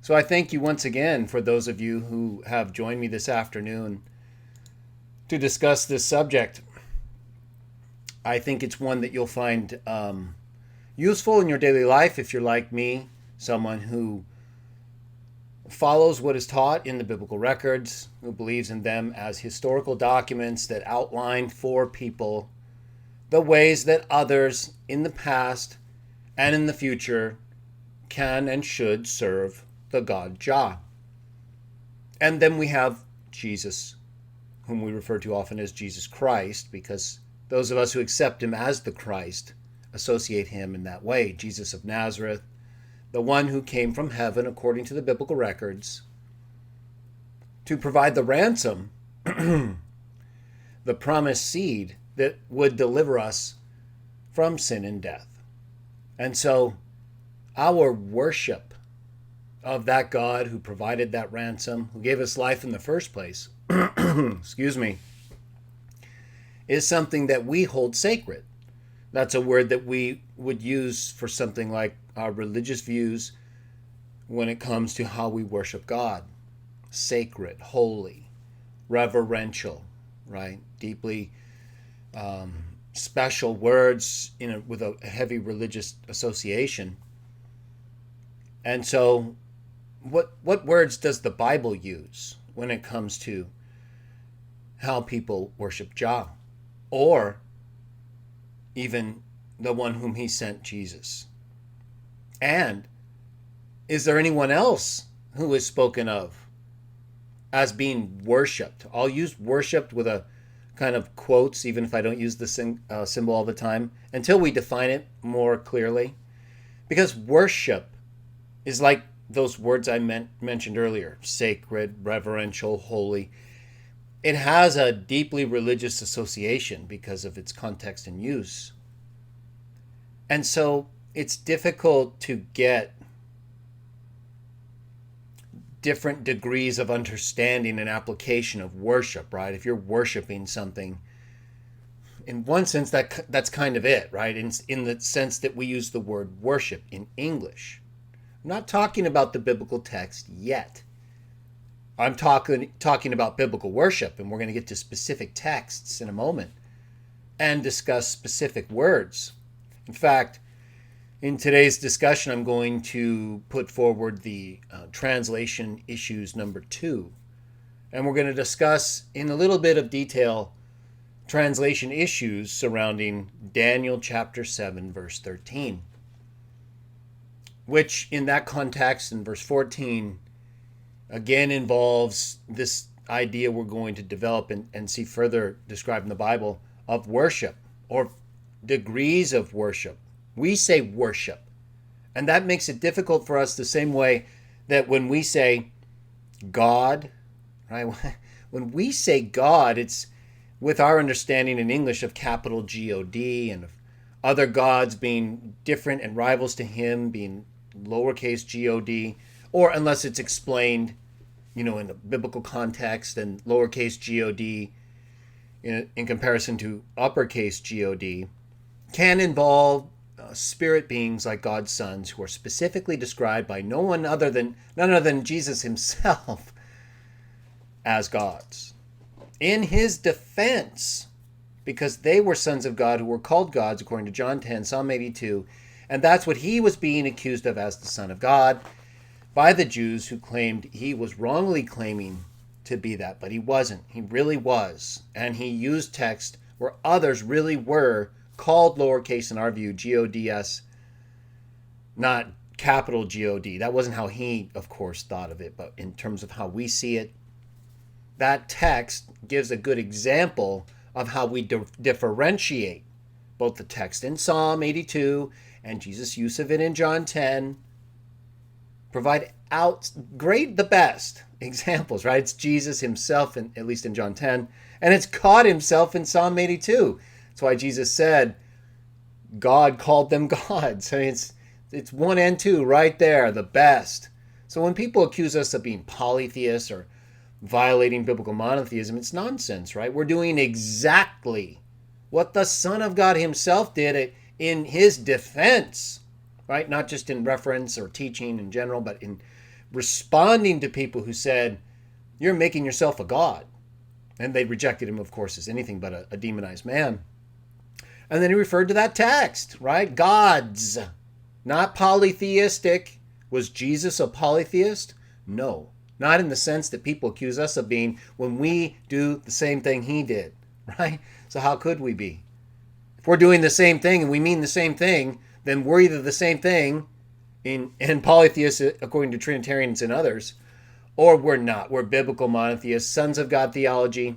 So I thank you once again for those of you who have joined me this afternoon to discuss this subject. I think it's one that you'll find useful in your daily life if you're like me, someone who follows what is taught in the biblical records, who believes in them as historical documents that outline for people the ways that others in the past and in the future can and should serve the God Jah. And then we have Jesus, whom we refer to often as Jesus Christ, because those of us who accept him as the Christ associate him in that way. Jesus of Nazareth, the one who came from heaven according to the biblical records to provide the ransom, the promised seed that would deliver us from sin and death. And so our worship of that God who provided that ransom, who gave us life in the first place, excuse me, is something that we hold sacred. That's a word that we would use for something like our religious views when it comes to how we worship God. Sacred, holy, reverential, right? Deeply special words with a heavy religious association. And so what words does the Bible use when it comes to how people worship Jah, or even the one whom he sent, Jesus? And is there anyone else who is spoken of as being worshipped? I'll use worshipped with a kind of quotes, even if I don't use the symbol all the time, until we define it more clearly. Because worship is like those words I mentioned earlier: sacred, reverential, holy. It has a deeply religious association because of its context and use. And so it's difficult to get different degrees of understanding and application of worship, right? If you're worshiping something, in one sense, that's kind of it, right? In the sense that we use the word worship in English. I'm not talking about the biblical text yet. I'm talking about biblical worship, and we're going to get to specific texts in a moment and discuss specific words. In fact, in today's discussion, I'm going to put forward the translation issues number 2. And we're going to discuss in a little bit of detail translation issues surrounding Daniel chapter 7, verse 13, which in that context, in verse 14, again involves this idea we're going to develop and see further described in the Bible of worship, or degrees of worship. We say worship, and that makes it difficult for us the same way that when we say God, right? When we say God, it's with our understanding in English of capital G-O-D, and of other gods being different and rivals to him being lowercase g-o-d, or unless it's explained, in a biblical context, and lowercase g-o-d in comparison to uppercase g-o-d can involve spirit beings like God's sons, who are specifically described by none other than Jesus himself as gods. In his defense, because they were sons of God who were called gods according to John 10, Psalm 82, and that's what he was being accused of as the Son of God by the Jews, who claimed he was wrongly claiming to be that, but he wasn't. He really was. And he used text where others really were called lowercase, in our view, G-O-D-S, not capital G-O-D. That wasn't how he, of course, thought of it, but in terms of how we see it, that text gives a good example of how we differentiate both the text in Psalm 82 and Jesus' use of it in John 10. Provide the best examples, right? It's Jesus himself, at least in John 10, and it's God himself in Psalm 82. That's why Jesus said God called them gods. I mean, it's 1 and 2 right there, the best. So when people accuse us of being polytheists or violating biblical monotheism, it's nonsense, right? We're doing exactly what the Son of God himself did in his defense, right? Not just in reference or teaching in general, but in responding to people who said, "You're making yourself a god." And they rejected him, of course, as anything but a demonized man. And then he referred to that text, right? Gods, not polytheistic. Was Jesus a polytheist? No, not in the sense that people accuse us of being when we do the same thing he did, right? So how could we be? If we're doing the same thing and we mean the same thing, then we're either the same thing in polytheists according to Trinitarians and others, or we're not. We're biblical monotheists, sons of God theology.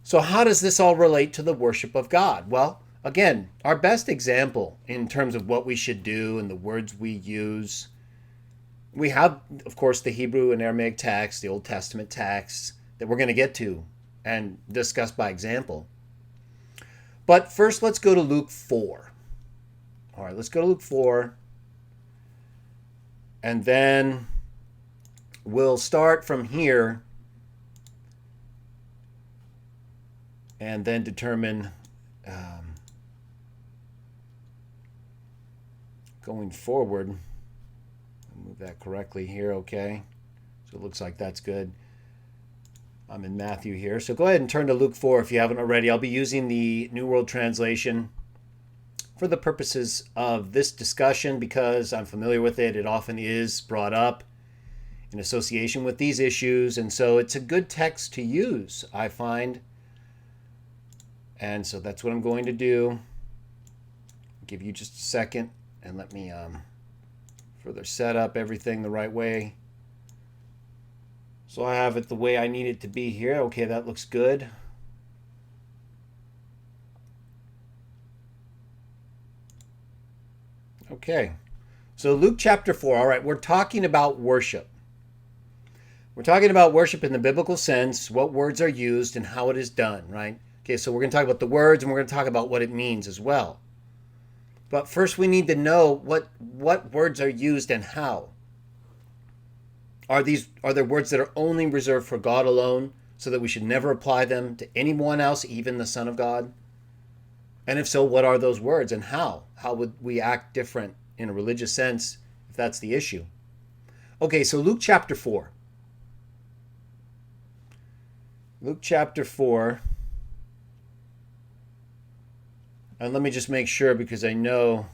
So how does this all relate to the worship of God? Well, again, our best example in terms of what we should do and the words we use, we have, of course, the Hebrew and Aramaic text, the Old Testament texts that we're going to get to and discuss by example. But first, let's go to Luke 4. All right, let's go to Luke 4. And then we'll start from here and then determine going forward. I'll move that correctly here, okay? So it looks like that's good. I'm in Matthew here. So go ahead and turn to Luke 4 if you haven't already. I'll be using the New World Translation for the purposes of this discussion because I'm familiar with it. It often is brought up in association with these issues, and so it's a good text to use, I find. And so that's what I'm going to do. I'll give you just a second and let me further set up everything the right way. So I have it the way I need it to be here. Okay, that looks good. Okay, so Luke chapter 4. All right, we're talking about worship. We're talking about worship in the biblical sense, what words are used and how it is done, right? Okay, so we're going to talk about the words and we're going to talk about what it means as well. But first we need to know what words are used and how. Are there words that are only reserved for God alone so that we should never apply them to anyone else, even the Son of God? And if so, what are those words and how? How would we act different in a religious sense if that's the issue? Okay, so Luke chapter 4. Luke chapter 4. And let me just make sure because I know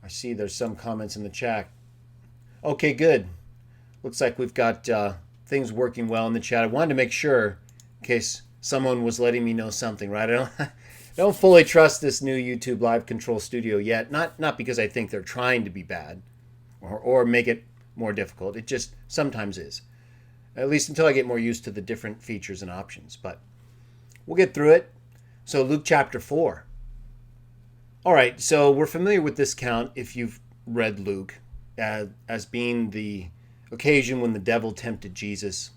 I see there's some comments in the chat. Okay, good. Looks like we've got things working well in the chat. I wanted to make sure in case someone was letting me know something, right? I don't fully trust this new YouTube Live Control Studio yet. Not because I think they're trying to be bad or make it more difficult. It just sometimes is. At least until I get more used to the different features and options. But we'll get through it. So Luke chapter 4. All right, so we're familiar with this account if you've read Luke as being the occasion when the devil tempted Jesus.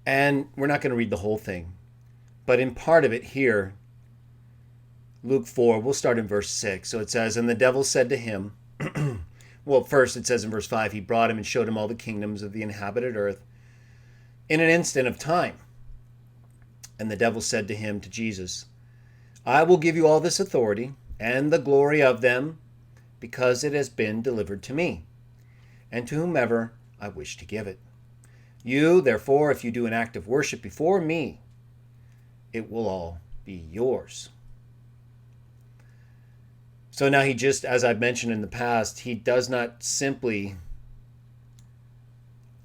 And we're not going to read the whole thing. But in part of it here, Luke 4, we'll start in verse 6. So it says, "And the devil said to him," well, first it says in verse 5, "He brought him and showed him all the kingdoms of the inhabited earth in an instant of time. And the devil said to him," to Jesus, "I will give you all this authority and the glory of them, because it has been delivered to me, and to whomever I wish to give it. You, therefore, if you do an act of worship before me, it will all be yours." So now he just, as I've mentioned in the past, he does not simply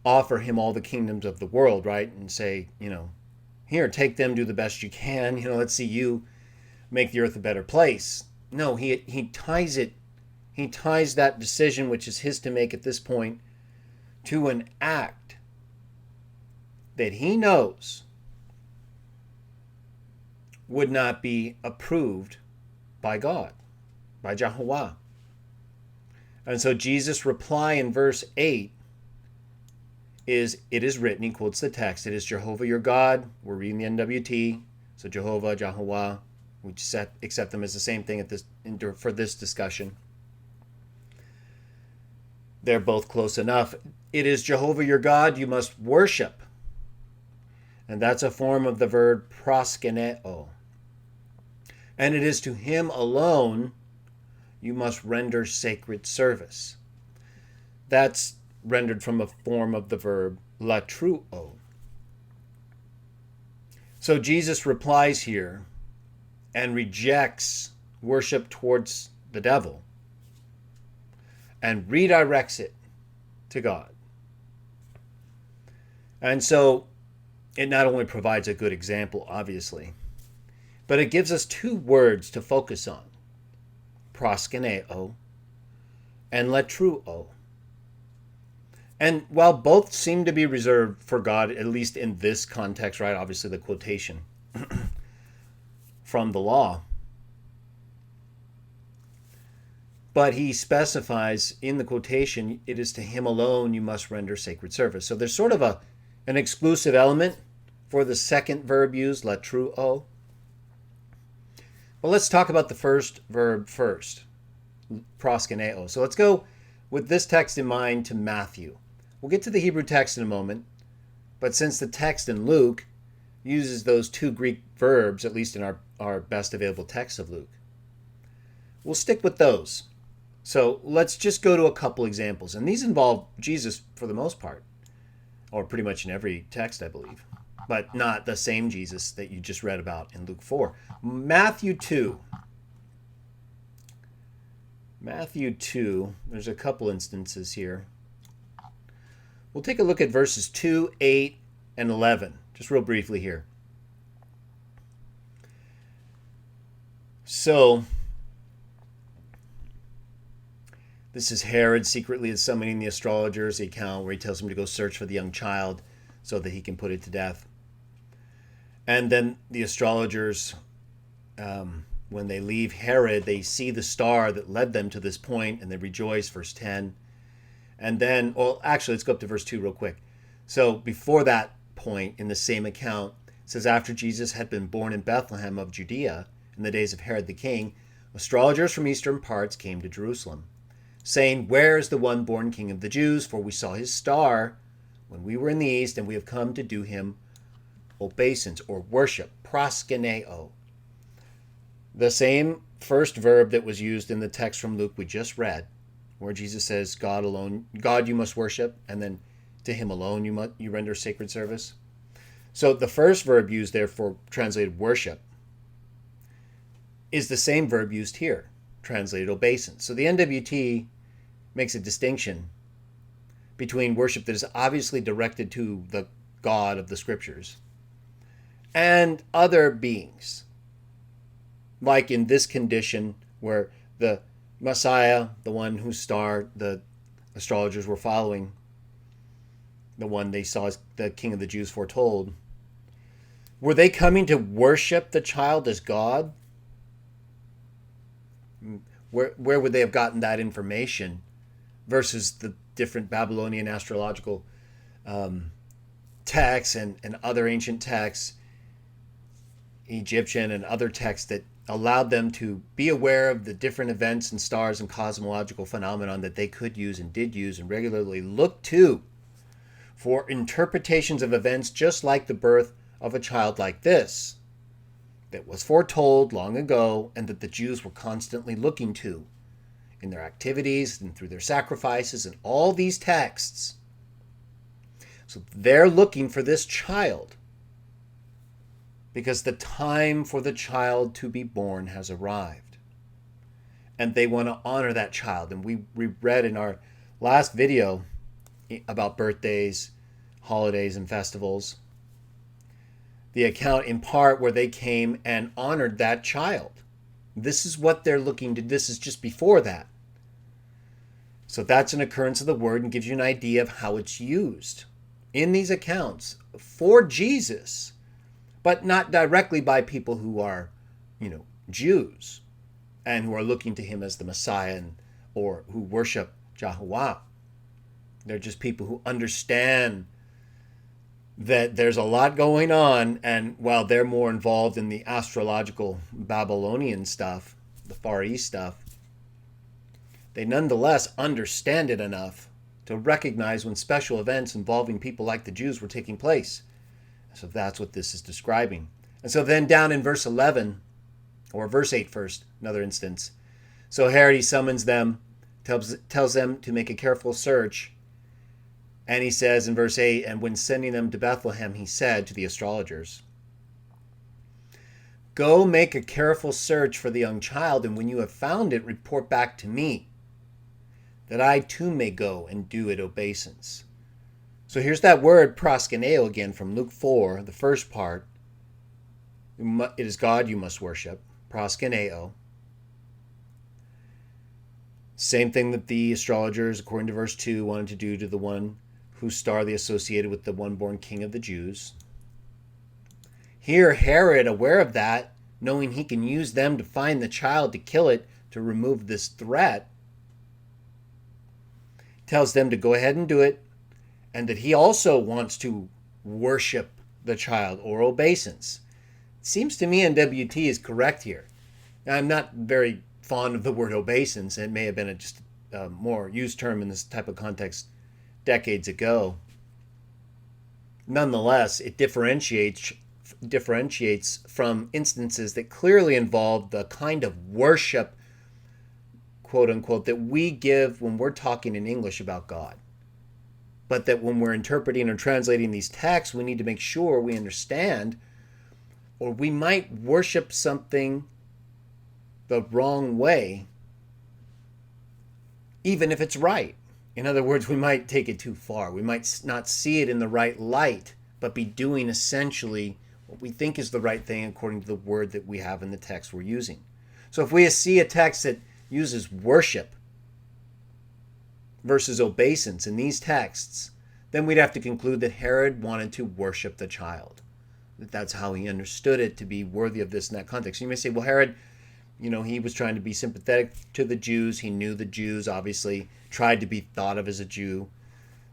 offer him all the kingdoms of the world, right? And say, here, take them, do the best you can. Let's see you make the earth a better place. No, he ties it. He ties that decision, which is his to make at this point, to an act that he knows would not be approved by God, by Jehovah. And so Jesus' reply in verse 8 is, "It is written," he quotes the text, "It is Jehovah your God." We're reading the NWT. So Jehovah, Jehovah, we accept them as the same thing for this discussion. They're both close enough. "It is Jehovah your God you must worship." And that's a form of the verb proskuneo. "And it is to him alone you must render sacred service. That's rendered from a form of the verb latruo. So Jesus replies here and rejects worship towards the devil and redirects it to God. And so it not only provides a good example, obviously, but it gives us two words to focus on: proskuneo and latruo. And while both seem to be reserved for God, at least in this context, right? Obviously the quotation from the law. But he specifies in the quotation, it is to him alone you must render sacred service. So there's sort of an exclusive element for the second verb used, latruo. But let's talk about the first verb first, proskuneo. So let's go with this text in mind to Matthew. We'll get to the Hebrew text in a moment, but since the text in Luke uses those two Greek verbs, at least in our best available text of Luke, we'll stick with those. So let's just go to a couple examples. And these involve Jesus for the most part, or pretty much in every text, I believe, but not the same Jesus that you just read about in Luke 4. Matthew 2. Matthew 2, there's a couple instances here. We'll take a look at verses 2, 8, and 11, just real briefly here. So, this is Herod secretly summoning the astrologers, the account where he tells them to go search for the young child so that he can put it to death. And then the astrologers, when they leave Herod, they see the star that led them to this point and they rejoice, verse 10. And then, well, actually, let's go up to verse 2 real quick. So before that point in the same account, it says, after Jesus had been born in Bethlehem of Judea in the days of Herod the king, astrologers from eastern parts came to Jerusalem, saying, where is the one born king of the Jews? For we saw his star when we were in the east, and we have come to do him obeisance or worship, proskuneo. The same first verb that was used in the text from Luke we just read, where Jesus says, God alone, God you must worship, and then to him alone you render sacred service. So the first verb used there for translated worship is the same verb used here, translated obeisance. So the NWT makes a distinction between worship that is obviously directed to the God of the scriptures and other beings, like in this condition where the Messiah, the one whose star the astrologers were following, the one they saw as the king of the Jews foretold, were they coming to worship the child as God? Where would they have gotten that information versus the different Babylonian astrological texts and other ancient texts, Egyptian and other texts that allowed them to be aware of the different events and stars and cosmological phenomenon that they could use and did use and regularly looked to for interpretations of events, just like the birth of a child like this that was foretold long ago and that the Jews were constantly looking to in their activities and through their sacrifices and all these texts. So they're looking for this child because the time for the child to be born has arrived. And they want to honor that child. And we read in our last video about birthdays, holidays, and festivals, the account in part where they came and honored that child. This is what they're looking to. This is just before that. So that's an occurrence of the word and gives you an idea of how it's used in these accounts for Jesus, but not directly by people who are, Jews and who are looking to him as the Messiah or who worship Yahuwah. They're just people who understand that there's a lot going on, and while they're more involved in the astrological Babylonian stuff, the Far East stuff, they nonetheless understand it enough to recognize when special events involving people like the Jews were taking place. So that's what this is describing. And so then down in verse 11, or verse 8 first, another instance, So Herod, he summons them, tells them to make a careful search. And he says in verse 8, and when sending them to Bethlehem, he said to the astrologers, go make a careful search for the young child, and when you have found it, report back to me, that I too may go and do it obeisance. So here's that word proskuneo again from Luke 4, the first part. It is God you must worship, proskuneo. Same thing that the astrologers, according to verse 2, wanted to do to the one whose star they associated with the one born king of the Jews. Here, Herod, aware of that, knowing he can use them to find the child, to kill it, to remove this threat, tells them to go ahead and do it, and that he also wants to worship the child, or obeisance. It seems to me NWT is correct here. Now, I'm not very fond of the word obeisance. It may have been just a more used term in this type of context decades ago. Nonetheless, it differentiates from instances that clearly involve the kind of worship, quote unquote, that we give when we're talking in English about God. But that when we're interpreting or translating these texts, we need to make sure we understand, or we might worship something the wrong way, even if it's right. In other words, we might take it too far. We might not see it in the right light, but be doing essentially what we think is the right thing according to the word that we have in the text we're using. So if we see a text that uses worship versus obeisance in these texts, then we'd have to conclude that Herod wanted to worship the child. That's how he understood it to be worthy of this in that context. You may say, well, Herod, he was trying to be sympathetic to the Jews. He knew the Jews, obviously, tried to be thought of as a Jew.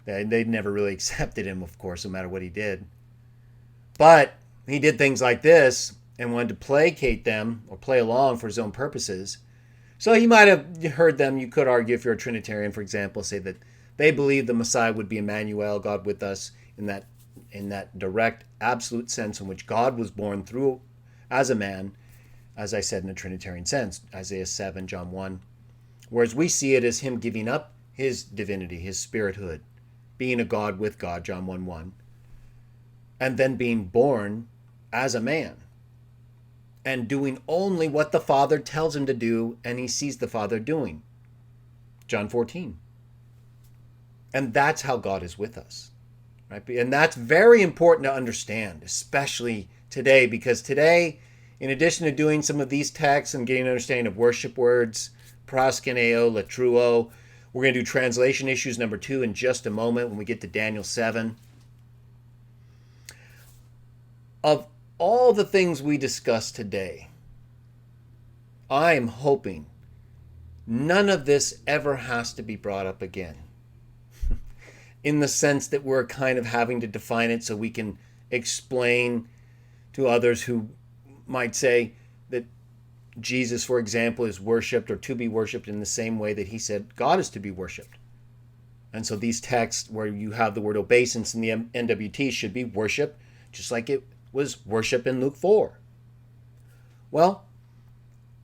They never really accepted him, of course, no matter what he did. But he did things like this and wanted to placate them or play along for his own purposes. So he might have heard them, you could argue, if you're a Trinitarian, for example, say that they believed the Messiah would be Emmanuel, God with us, in that direct, absolute sense in which God was born through as a man, as I said, in a Trinitarian sense, Isaiah 7, John 1. Whereas we see it as him giving up his divinity, his spirithood, being a God with God, John 1:1, and then being born as a man and doing only what the Father tells him to do, and he sees the Father doing, John 14. And that's how God is with us, right? And that's very important to understand, especially today, because today, in addition to doing some of these texts and getting an understanding of worship words, proskuneo, latruo, we're going to do translation issues number 2 in just a moment when we get to Daniel 7. Of all the things we discussed today, I am hoping none of this ever has to be brought up again. In the sense that we're kind of having to define it so we can explain to others who might say that Jesus, for example, is worshipped or to be worshipped in the same way that he said God is to be worshipped. And so these texts where you have the word obeisance in the NWT should be worship, just like it was worship in Luke 4. Well,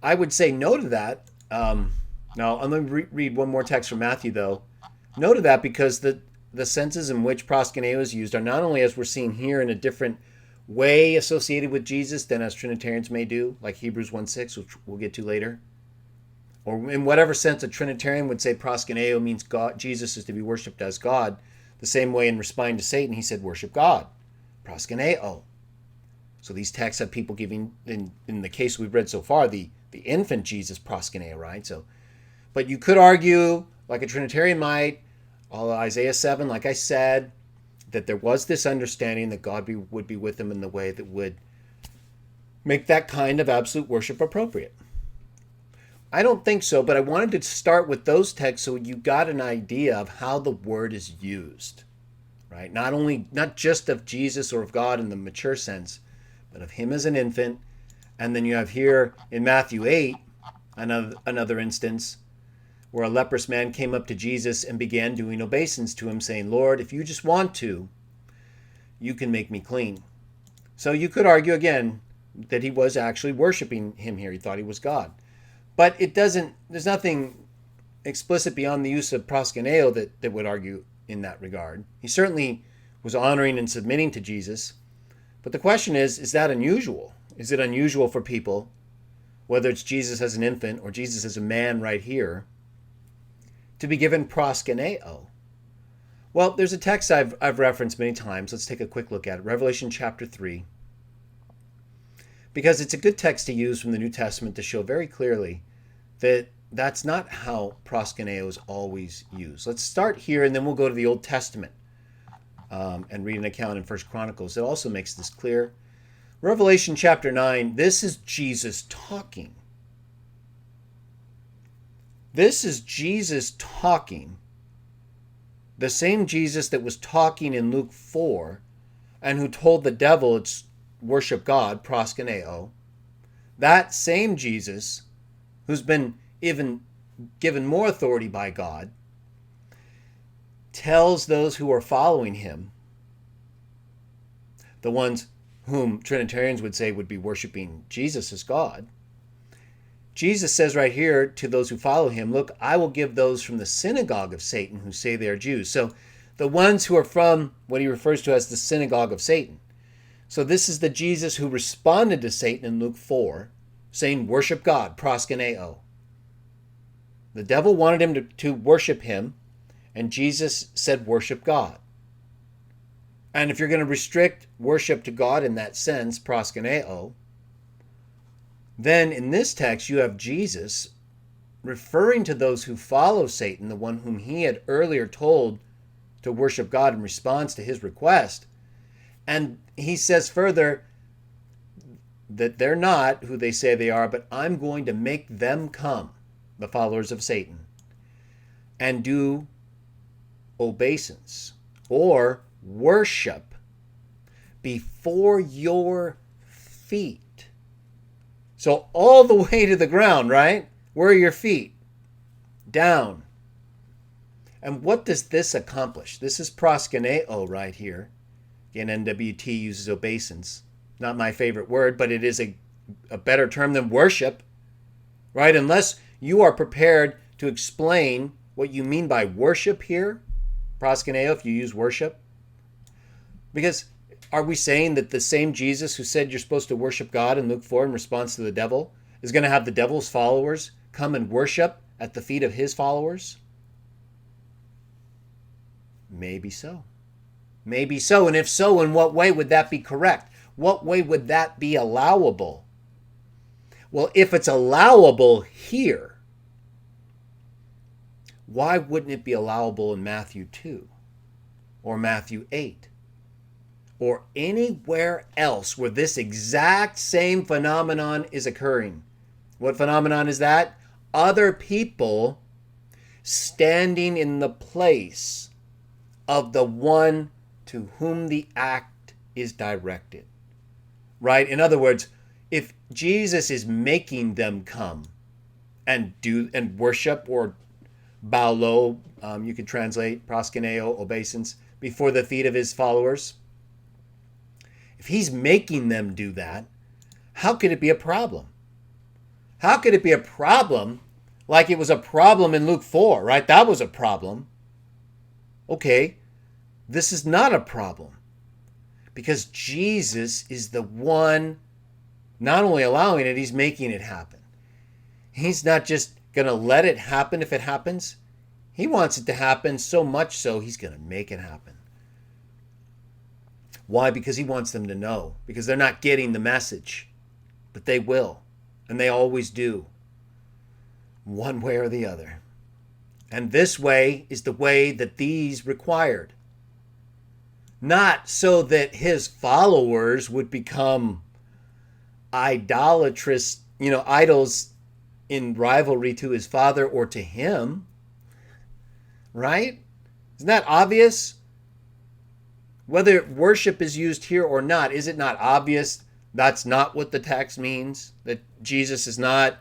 I would say no to that. Now, I'm going to read one more text from Matthew, though. No to that, because the senses in which proskuneo is used are not only, as we're seeing here, in a different way associated with Jesus than as Trinitarians may do, like Hebrews 1:6, which we'll get to later. Or in whatever sense a Trinitarian would say proskuneo means God, Jesus is to be worshipped as God, the same way in responding to Satan, he said worship God, proskuneo. So these texts have people giving, in the case we've read so far, the infant Jesus proskuneo, right? So, but you could argue, like a Trinitarian might, Isaiah 7, like I said, that there was this understanding that God would be with him in the way that would make that kind of absolute worship appropriate. I don't think so, but I wanted to start with those texts so you got an idea of how the word is used, right? Not just of Jesus or of God in the mature sense, but of him as an infant. And then you have here in Matthew 8, another instance, where a leprous man came up to Jesus and began doing obeisance to him, saying, Lord, if you just want to, you can make me clean. So you could argue again that he was actually worshiping him here. He thought he was God. But there's nothing explicit beyond the use of proskuneo that would argue in that regard. He certainly was honoring and submitting to Jesus. But the question is that unusual? Is it unusual for people, whether it's Jesus as an infant or Jesus as a man right here, to be given proskuneo? Well, there's a text I've referenced many times. Let's take a quick look at it. Revelation chapter 3. Because it's a good text to use from the New Testament to show very clearly that that's not how proskuneo is always used. Let's start here, and then we'll go to the Old Testament and read an account in 1 Chronicles. It also makes this clear. Revelation chapter 9, this is Jesus talking. This is Jesus talking. The same Jesus that was talking in Luke 4 and who told the devil it's worship God, proskuneo. That same Jesus, who's been even given more authority by God, tells those who are following him, the ones whom Trinitarians would say would be worshiping Jesus as God. Jesus says right here to those who follow him, look, I will give those from the synagogue of Satan who say they are Jews. So the ones who are from what he refers to as the synagogue of Satan. So this is the Jesus who responded to Satan in Luke 4, saying, worship God, proskuneo. The devil wanted him to worship him, and Jesus said, worship God. And if you're going to restrict worship to God in that sense, proskuneo, then in this text you have Jesus referring to those who follow Satan, the one whom he had earlier told to worship God in response to his request. And he says further that they're not who they say they are, but I'm going to make them come, the followers of Satan, and do obeisance or worship before your feet. So all the way to the ground, right? Where are your feet? Down. And what does this accomplish? This is proskuneo right here. Again, NWT uses obeisance. Not my favorite word, but it is a better term than worship, right? Unless you are prepared to explain what you mean by worship here, proskuneo, if you use worship. Because are we saying that the same Jesus who said you're supposed to worship God in Luke 4 in response to the devil is going to have the devil's followers come and worship at the feet of his followers? Maybe so. Maybe so. And if so, in what way would that be correct? What way would that be allowable? Well, if it's allowable here, why wouldn't it be allowable in Matthew 2 or Matthew 8 or anywhere else where this exact same phenomenon is occurring? What phenomenon is that? Other people standing in the place of the one to whom the act is directed. Right? In other words, if Jesus is making them come and worship or bow low, you could translate proskuneo, obeisance, before the feet of his followers. If he's making them do that, how could it be a problem? How could it be a problem like it was a problem in Luke 4, right? That was a problem. Okay, this is not a problem because Jesus is the one not only allowing it, he's making it happen. He's not just going to let it happen if it happens. He wants it to happen so much so he's going to make it happen. Why? Because he wants them to know. Because they're not getting the message. But they will. And they always do. One way or the other. And this way is the way that these required. Not so that his followers would become idolatrous, idols in rivalry to his father or to him. Right? Isn't that obvious? Whether worship is used here or not, is it not obvious that's not what the text means? That Jesus is not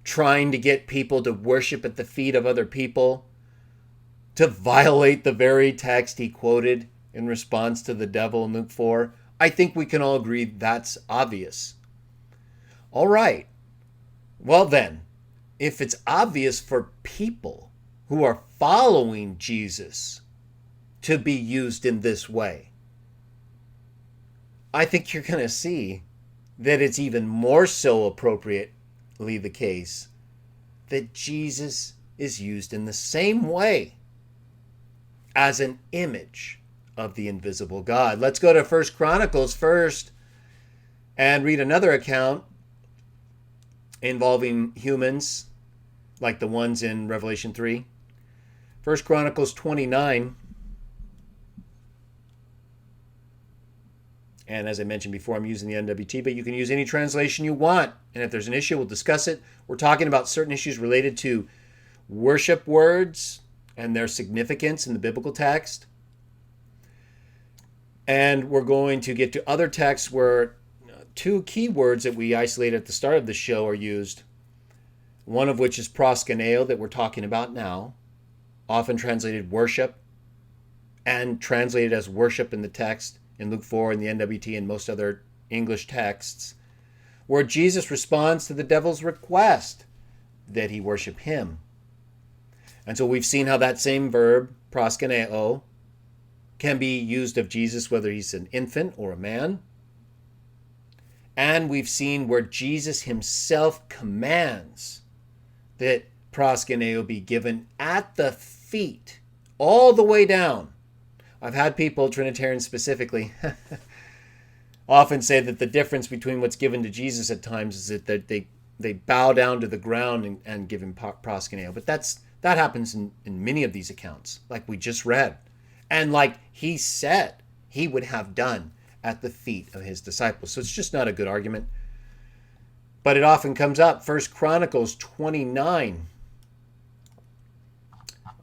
trying to get people to worship at the feet of other people, to violate the very text he quoted in response to the devil in Luke 4? I think we can all agree that's obvious. All right. Well then, if it's obvious for people who are following Jesus to be used in this way, I think you're going to see that it's even more so appropriately the case that Jesus is used in the same way as an image of the invisible God. Let's go to 1 Chronicles first and read another account involving humans like the ones in Revelation 3. 1 Chronicles 29. And as I mentioned before, I'm using the NWT, but you can use any translation you want. And if there's an issue, we'll discuss it. We're talking about certain issues related to worship words and their significance in the biblical text. And we're going to get to other texts where two key words that we isolated at the start of the show are used. One of which is proskuneo, that we're talking about now, often translated worship, and translated as worship in the text in Luke 4 and the NWT and most other English texts, where Jesus responds to the devil's request that he worship him. And so we've seen how that same verb, proskuneo, can be used of Jesus whether he's an infant or a man. And we've seen where Jesus himself commands that proskuneo be given at the feet, all the way down. I've had people, Trinitarians specifically, often say that the difference between what's given to Jesus at times is that they bow down to the ground and give him proskuneo. But that happens in many of these accounts, like we just read. And like he said he would have done at the feet of his disciples. So it's just not a good argument. But it often comes up. 1 Chronicles 29.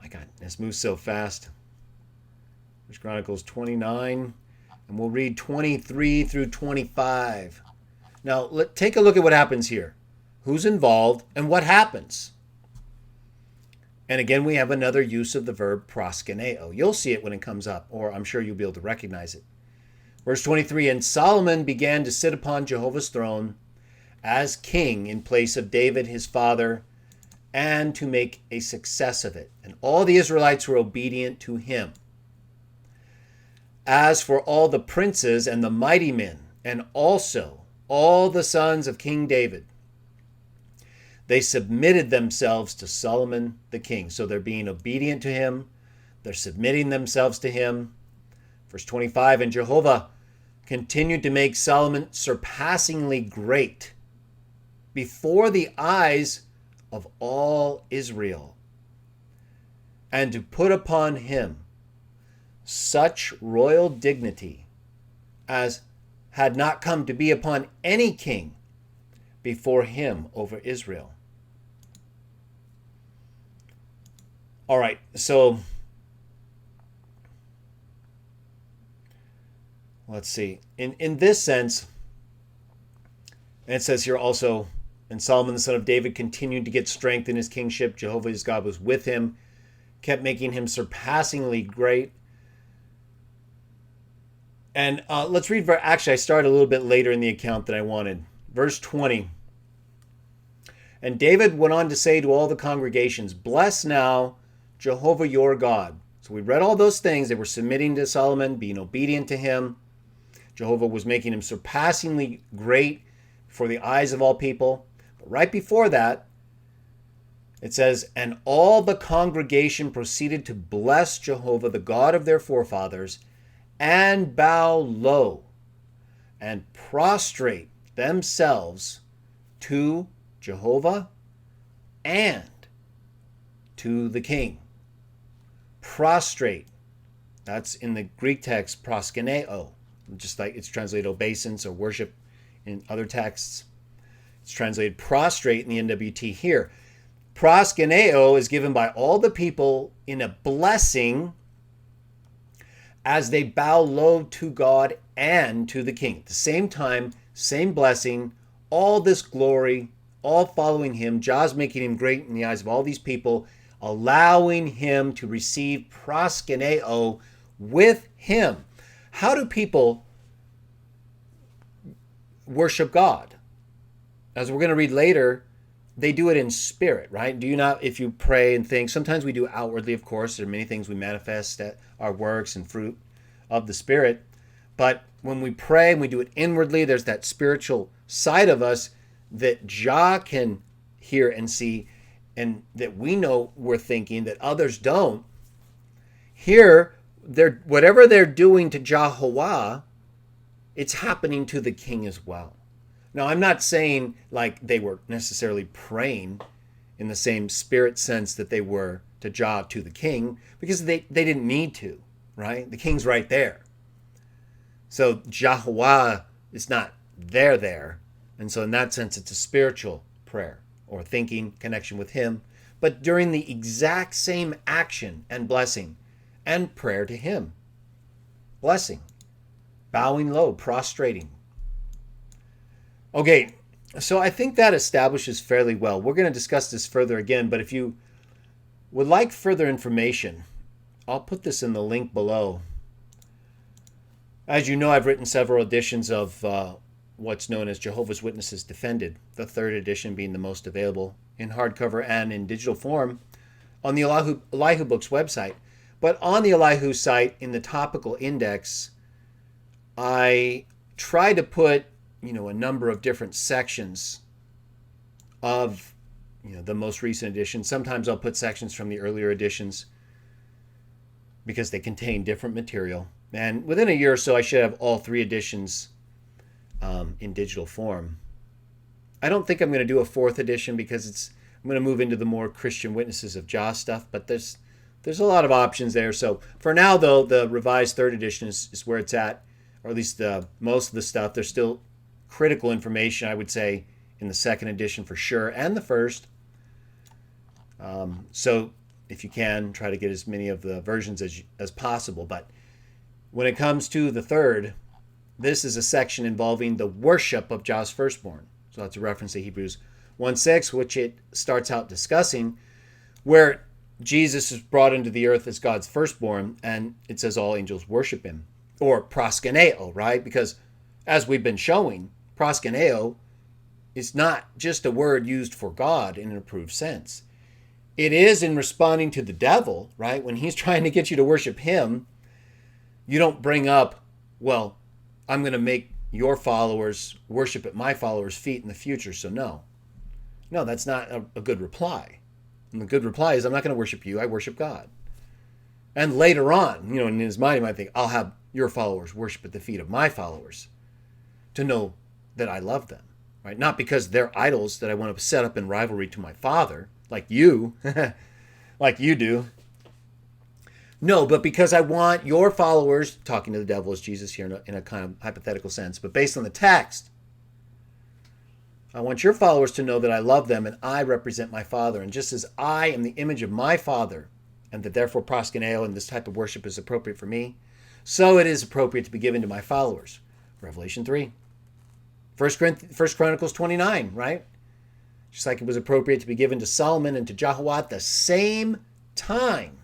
My God, this moves so fast. 1 Chronicles 29. And we'll read 23 through 25. Now, take a look at what happens here. Who's involved and what happens? And again, we have another use of the verb proskuneo. You'll see it when it comes up, or I'm sure you'll be able to recognize it. Verse 23, and Solomon began to sit upon Jehovah's throne as king in place of David his father, and to make a success of it. And all the Israelites were obedient to him. As for all the princes and the mighty men, and also all the sons of King David, they submitted themselves to Solomon the king. So they're being obedient to him. They're submitting themselves to him. Verse 25, and Jehovah continued to make Solomon surpassingly great before the eyes of all Israel, and to put upon him such royal dignity as had not come to be upon any king before him over Israel. All right, so let's see. In this sense, and it says here also, and Solomon the son of David continued to get strength in his kingship. Jehovah his God was with him, kept making him surpassingly great. And let's read, actually I started a little bit later in the account than I wanted. Verse 20. And David went on to say to all the congregations, bless now Jehovah your God. So we read all those things. They were submitting to Solomon, being obedient to him. Jehovah was making him surpassingly great before the eyes of all people. But right before that, it says, and all the congregation proceeded to bless Jehovah, the God of their forefathers, and bow low and prostrate themselves to Jehovah and to the king. Prostrate. That's in the Greek text, proskuneo. Just like it's translated obeisance or worship in other texts. It's translated prostrate in the NWT here. Proskuneo is given by all the people in a blessing as they bow low to God and to the king. At the same time, same blessing, all this glory, all following him. Jah's making him great in the eyes of all these people, allowing him to receive proskuneo with him. How do people worship God? As we're going to read later, they do it in spirit, right? Do you not, if you pray and think, sometimes we do outwardly, of course. There are many things we manifest that our works and fruit of the Spirit. But when we pray and we do it inwardly, there's that spiritual side of us that Jah can hear and see, and that we know we're thinking that others don't. Here, whatever they're doing to Jehovah, it's happening to the king as well. Now, I'm not saying like they were necessarily praying in the same spirit sense that they were to Jah, to the king, because they didn't need to, right? The king's right there. So Jehovah is not there. And so in that sense, it's a spiritual prayer or thinking, connection with him, but during the exact same action and blessing and prayer to him. Blessing, bowing low, prostrating. Okay, so I think that establishes fairly well. We're going to discuss this further again, but if you would like further information, I'll put this in the link below. As you know, I've written several editions of what's known as Jehovah's Witnesses Defended, the third edition being the most available in hardcover and in digital form on the Elihu Books website. But on the Elihu site, in the topical index, I try to put a number of different sections of the most recent edition. Sometimes I'll put sections from the earlier editions because they contain different material. And within a year or so, I should have all three editions in digital form. I don't think I'm going to do a fourth edition because I'm going to move into the more Christian Witnesses of Jah stuff, but there's a lot of options there. So for now, though, the revised third edition is where it's at, or at least most of the stuff. There's still critical information, I would say, in the second edition for sure, and the first. So if you can, try to get as many of the versions as possible. But when it comes to the third, this is a section involving the worship of Jah's firstborn. So that's a reference to Hebrews 1:6, which it starts out discussing, where Jesus is brought into the earth as God's firstborn, and it says all angels worship him. Or proskuneo, right? Because as we've been showing, proskuneo is not just a word used for God in an approved sense. It is in responding to the devil, right? When he's trying to get you to worship him, you don't bring up, well, I'm going to make your followers worship at my followers' feet in the future, so no. No, that's not a good reply. And the good reply is, I'm not going to worship you, I worship God. And later on, in his mind, he might think, I'll have your followers worship at the feet of my followers to know that I love them, right? Not because they're idols that I want to set up in rivalry to my Father, like you, like you do. No, but because I want your followers, talking to the devil as Jesus here in a kind of hypothetical sense, but based on the text, I want your followers to know that I love them and I represent my Father. And just as I am the image of my Father, and that therefore proskuneo and this type of worship is appropriate for me, so it is appropriate to be given to my followers. Revelation 3. 1 Chronicles 29, right? Just like it was appropriate to be given to Solomon and to Jehovah at the same time.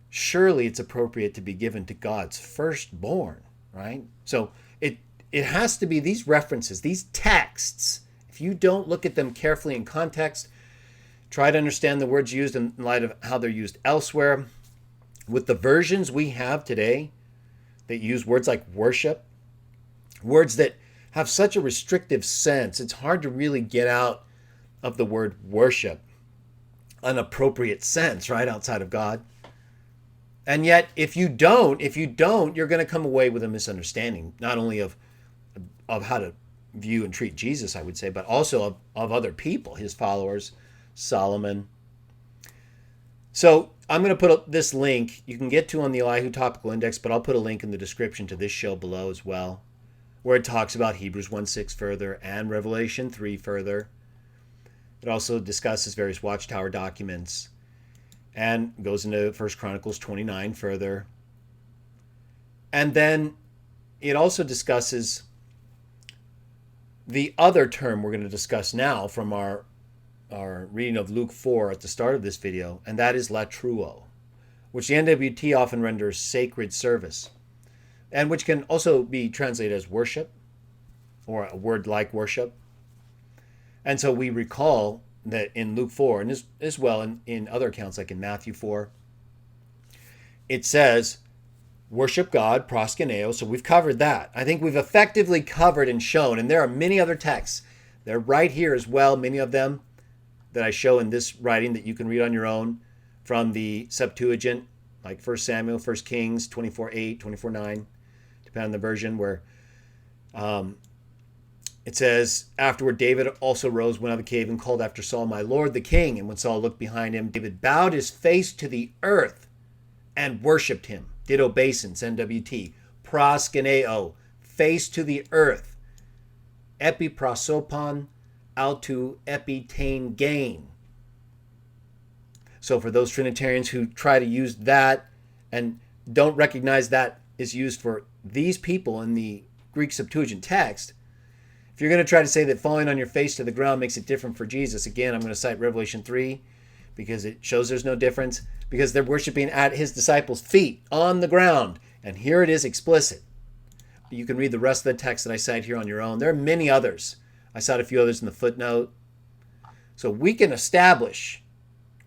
Surely it's appropriate to be given to God's firstborn, right? So it has to be these references, these texts. If you don't look at them carefully in context, try to understand the words used in light of how they're used elsewhere. With the versions we have today that use words like worship, words that have such a restrictive sense, it's hard to really get out of the word worship an appropriate sense, right, outside of God. And yet, if you don't, you're going to come away with a misunderstanding, not only of how to view and treat Jesus, I would say, but also of other people, his followers, Solomon. So I'm going to put this link you can get to on the Elihu Topical Index, but I'll put a link in the description to this show below as well, where it talks about Hebrews 1:6 further and Revelation 3 further. It also discusses various Watchtower documents and goes into 1 Chronicles 29 further. And then it also discusses the other term we're going to discuss now from our reading of Luke 4 at the start of this video, and that is latruo, which the NWT often renders sacred service, and which can also be translated as worship, or a word like worship. And so we recall that in Luke 4, and as well in other accounts like in Matthew 4, it says, worship God, proskuneo. So we've covered that. I think we've effectively covered and shown, and there are many other texts. They're right here as well, many of them that I show in this writing that you can read on your own from the Septuagint, like 1 Samuel, 1 Kings, 24:8, 24:9, depending on the version, where it says, afterward David also rose, went out of the cave, and called after Saul, my Lord the king. And when Saul looked behind him, David bowed his face to the earth and worshipped him. Did obeisance, NWT. Proskuneo, face to the earth. Epiprosopon, autu epitain gain. So for those Trinitarians who try to use that and don't recognize that is used for these people in the Greek Septuagint text, if you're going to try to say that falling on your face to the ground makes it different for Jesus, again, I'm going to cite Revelation 3 because it shows there's no difference, because they're worshiping at his disciples' feet on the ground. And here it is explicit. You can read the rest of the text that I cite here on your own. There are many others. I cite a few others in the footnote. So we can establish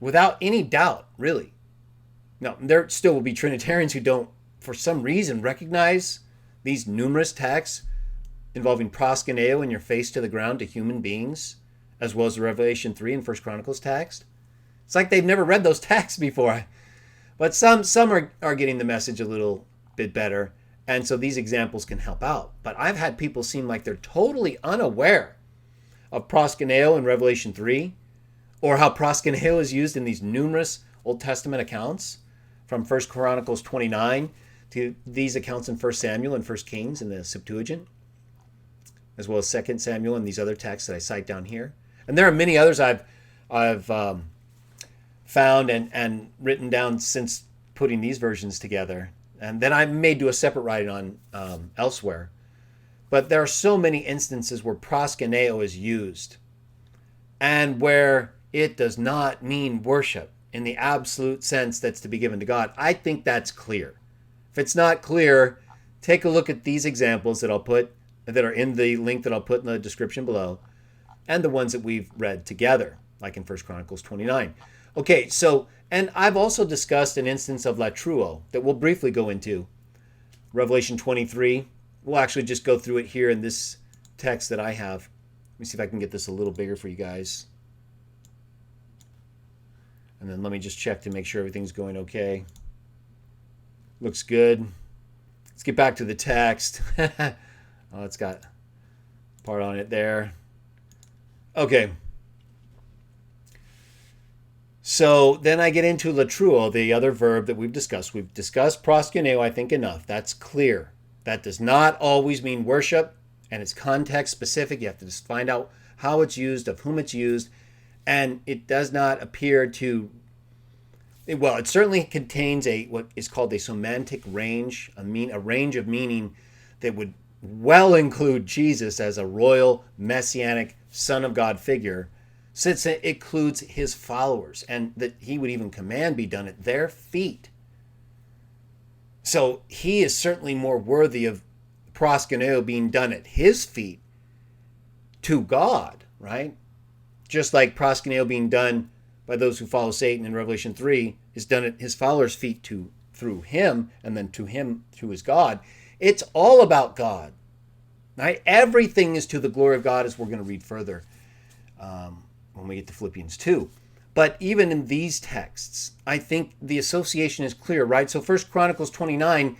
without any doubt, really. Now, there still will be Trinitarians who don't, for some reason, recognize these numerous texts involving proskuneo and your face to the ground to human beings, as well as the Revelation 3 and 1 Chronicles text. It's like they've never read those texts before. But some are getting the message a little bit better, and so these examples can help out. But I've had people seem like they're totally unaware of proskuneo in Revelation 3, or how proskuneo is used in these numerous Old Testament accounts, from 1 Chronicles 29 to these accounts in 1 Samuel and 1 Kings in the Septuagint, as well as 2 Samuel and these other texts that I cite down here. And there are many others I've found and written down since putting these versions together. And then I may do a separate writing on elsewhere. But there are so many instances where proskuneo is used and where it does not mean worship in the absolute sense that's to be given to God. I think that's clear. If it's not clear, take a look at these examples that I'll put, that are in the link that I'll put in the description below, and the ones that we've read together, like in 1 Chronicles 29. Okay, so, and I've also discussed an instance of latruo that we'll briefly go into. Revelation 23. We'll actually just go through it here in this text that I have. Let me see if I can get this a little bigger for you guys. And then let me just check to make sure everything's going okay. Looks good. Let's get back to the text. Oh, it's got part on it there. Okay. So then I get into latruo, the other verb that we've discussed. We've discussed proskuneo, I think, enough. That's clear. That does not always mean worship, and it's context specific. You have to just find out how it's used, of whom it's used, and it does not appear to, well, it certainly contains what is called a semantic range, a range of meaning that would well include Jesus as a royal, messianic, Son of God figure, since it includes his followers, and that he would even command be done at their feet. So he is certainly more worthy of proskuneo being done at his feet to God, right? Just like proskuneo being done by those who follow Satan in Revelation 3 is done at his followers' feet through him, and then to him through his God. It's all about God, right? Everything is to the glory of God, as we're going to read further when we get to Philippians 2. But even in these texts, I think the association is clear, right? So 1 Chronicles 29,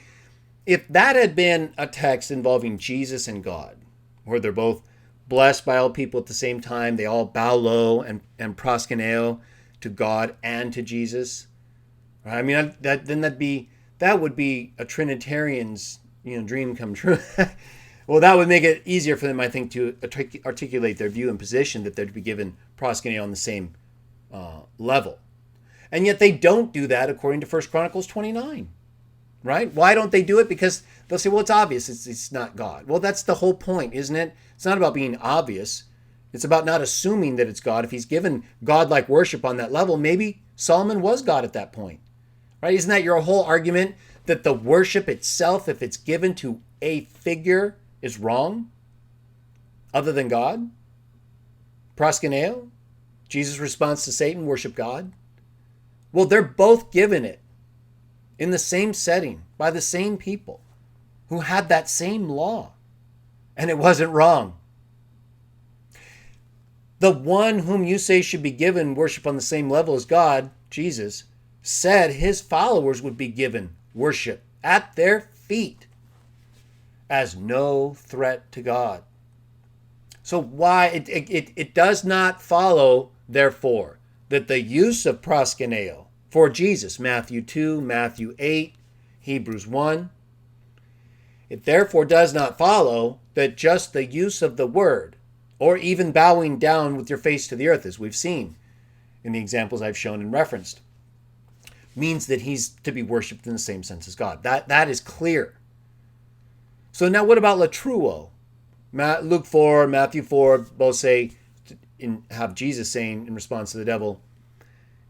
if that had been a text involving Jesus and God, where they're both blessed by all people at the same time, they all bow low and proskuneo to God and to Jesus, right? I mean, that would be a Trinitarian's dream come true. Well, that would make it easier for them, I think, to articulate their view and position that they're to be given proskuneo on the same level. And yet they don't do that according to 1 Chronicles 29, right? Why don't they do it? Because they'll say, well, it's obvious it's not God. Well, that's the whole point, isn't it? It's not about being obvious. It's about not assuming that it's God. If he's given God-like worship on that level, maybe Solomon was God at that point, right? Isn't that your whole argument, that the worship itself, if it's given to a figure, is wrong? other than God? Proskuneo, Jesus' response to Satan, worship God? Well, they're both given it in the same setting by the same people who had that same law, and it wasn't wrong. The one whom you say should be given worship on the same level as God, Jesus, said his followers would be given worship at their feet as no threat to God. So why it does not follow, therefore, that the use of proskuneo for Jesus, Matthew 2, Matthew 8, Hebrews 1, it therefore does not follow that just the use of the word, or even bowing down with your face to the earth, as we've seen in the examples I've shown and referenced, means that he's to be worshipped in the same sense as God. That is clear. So now what about latruo? Luke 4, Matthew 4, both say, have Jesus saying in response to the devil,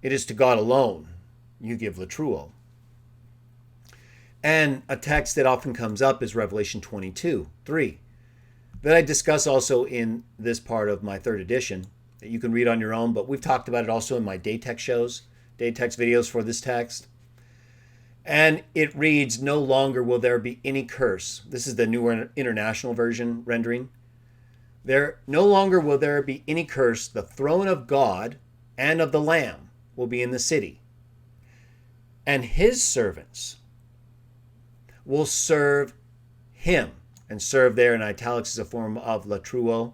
it is to God alone you give latruo. And a text that often comes up is Revelation 22:3, that I discuss also in this part of my third edition, that you can read on your own, but we've talked about it also in my day text shows, day text videos for this text. And it reads, no longer will there be any curse. This is the New International Version rendering. No longer will there be any curse. The throne of God and of the Lamb will be in the city, and his servants will serve him. And serve there in italics is a form of latruo,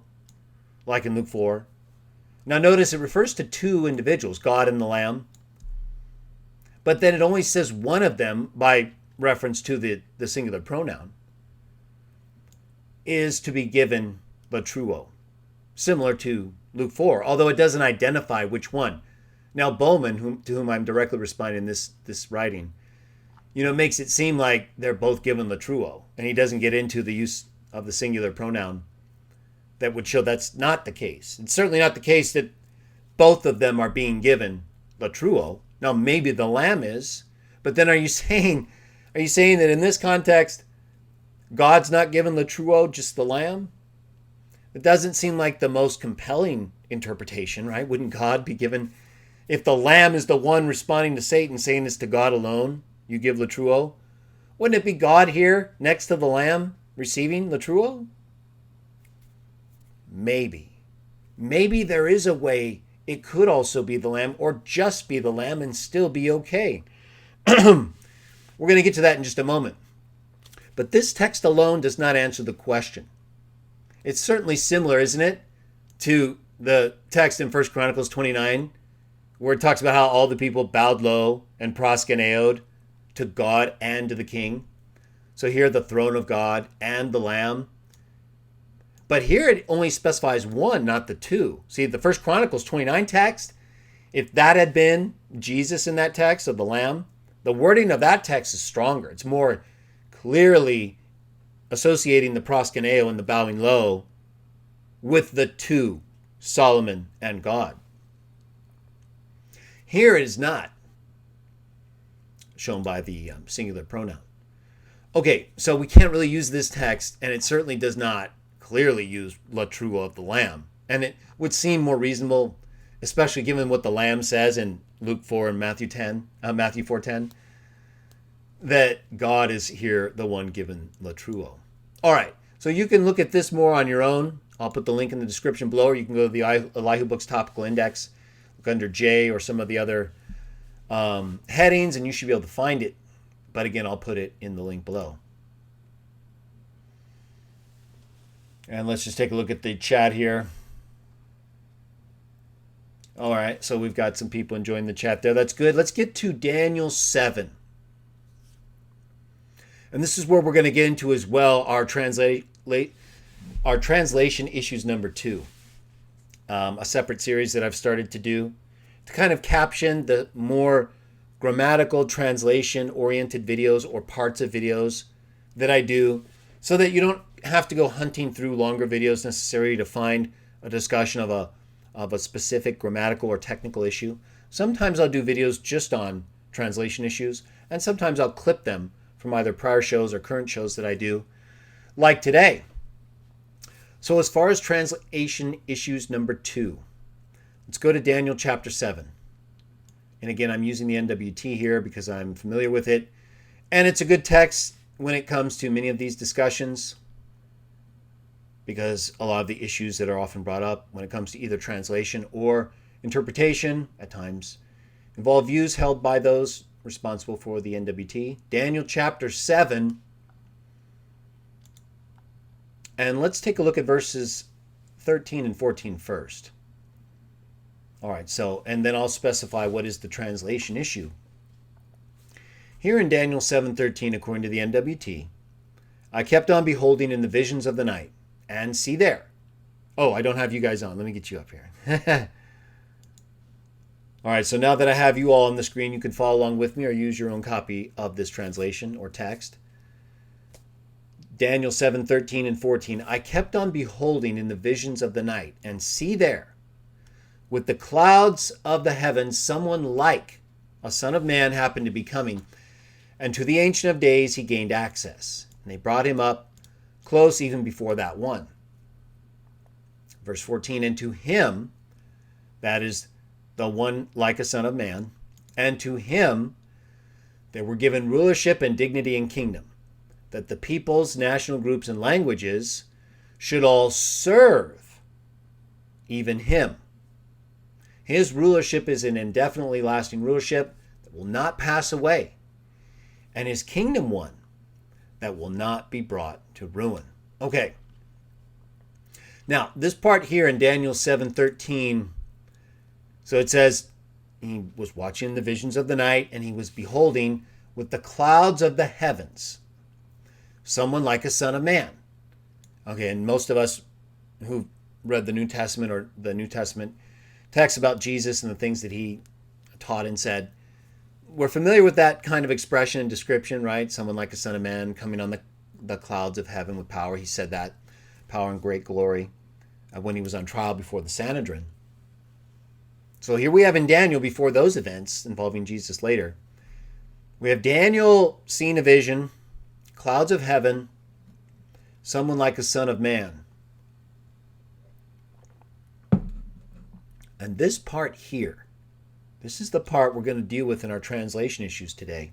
like in Luke 4. Now notice it refers to two individuals, God and the Lamb. But then it only says one of them, by reference to the singular pronoun, is to be given latruo, similar to Luke 4, although it doesn't identify which one. Now Bowman, to whom I'm directly responding in this writing, makes it seem like they're both given latruo, and he doesn't get into the use of the singular pronoun that would show that's not the case. It's certainly not the case that both of them are being given latruo. Now maybe the Lamb is, but then are you saying that in this context God's not given latruo, just the Lamb? It doesn't seem like the most compelling interpretation, right? Wouldn't God be given, if the Lamb is the one responding to Satan, saying it's to God alone you give latruo, wouldn't it be God here next to the Lamb receiving latruo? Maybe there is a way it could also be the Lamb, or just be the Lamb and still be okay. We're going to get to that in just a moment. But this text alone does not answer the question. It's certainly similar, isn't it, to the text in 1 Chronicles 29, where it talks about how all the people bowed low and proskuneoed to God and to the king. So here the throne of God and the Lamb. But here it only specifies one, not the two. See, the 1 Chronicles 29 text, if that had been Jesus in that text of the Lamb, the wording of that text is stronger. It's more clearly associating the proskuneo and the bowing low with the two, Solomon and God. Here it is not shown by the singular pronoun. Okay, so we can't really use this text, and it certainly does not clearly use latruo of the Lamb. And it would seem more reasonable, especially given what the Lamb says in Luke 4 and Matthew 4:10, that God is here the one given latruo. All right, so you can look at this more on your own. I'll put the link in the description below, or you can go to the Elihu Books Topical Index, look under J or some of the other headings, and you should be able to find it. But again, I'll put it in the link below. And let's just take a look at the chat here. All right, so we've got some people enjoying the chat there. That's good. Let's get to Daniel 7. And this is where we're going to get into as well our translation issues number 2. A separate series that I've started to do to kind of caption the more grammatical translation-oriented videos or parts of videos that I do, so that you don't have to go hunting through longer videos necessarily to find a discussion of a specific grammatical or technical issue. Sometimes I'll do videos just on translation issues, and sometimes I'll clip them from either prior shows or current shows that I do, like today. So as far as translation issues number 2, let's go to Daniel chapter 7. And again, I'm using the NWT here because I'm familiar with it. And it's a good text when it comes to many of these discussions, because a lot of the issues that are often brought up when it comes to either translation or interpretation at times involve views held by those responsible for the NWT. Daniel chapter 7. And let's take a look at verses 13 and 14 first. All right, so, and then I'll specify what is the translation issue. Here in Daniel 7:13, according to the NWT, I kept on beholding in the visions of the night, and see there. Oh, I don't have you guys on. Let me get you up here. All right, so now that I have you all on the screen, you can follow along with me or use your own copy of this translation or text. Daniel 7:13 and 14, I kept on beholding in the visions of the night, and see there, with the clouds of the heavens, someone like a son of man happened to be coming, and to the Ancient of Days he gained access. And they brought him up close even before that one. Verse 14, and to him, that is the one like a son of man, and to him they were given rulership and dignity and kingdom, that the peoples, national groups, and languages should all serve even him. His rulership is an indefinitely lasting rulership that will not pass away, and his kingdom one that will not be brought to ruin. Okay. Now, this part here in Daniel 7:13, so it says, he was watching the visions of the night, and he was beholding with the clouds of the heavens someone like a son of man. Okay, and most of us who've read the New Testament or the New Testament text about Jesus and the things that he taught and said, we're familiar with that kind of expression and description, right? Someone like a son of man coming on the clouds of heaven with power. He said that, power and great glory, when he was on trial before the Sanhedrin. So here we have in Daniel, before those events involving Jesus later, we have Daniel seeing a vision, clouds of heaven, someone like a son of man. And this part here, this is the part we're going to deal with in our translation issues today,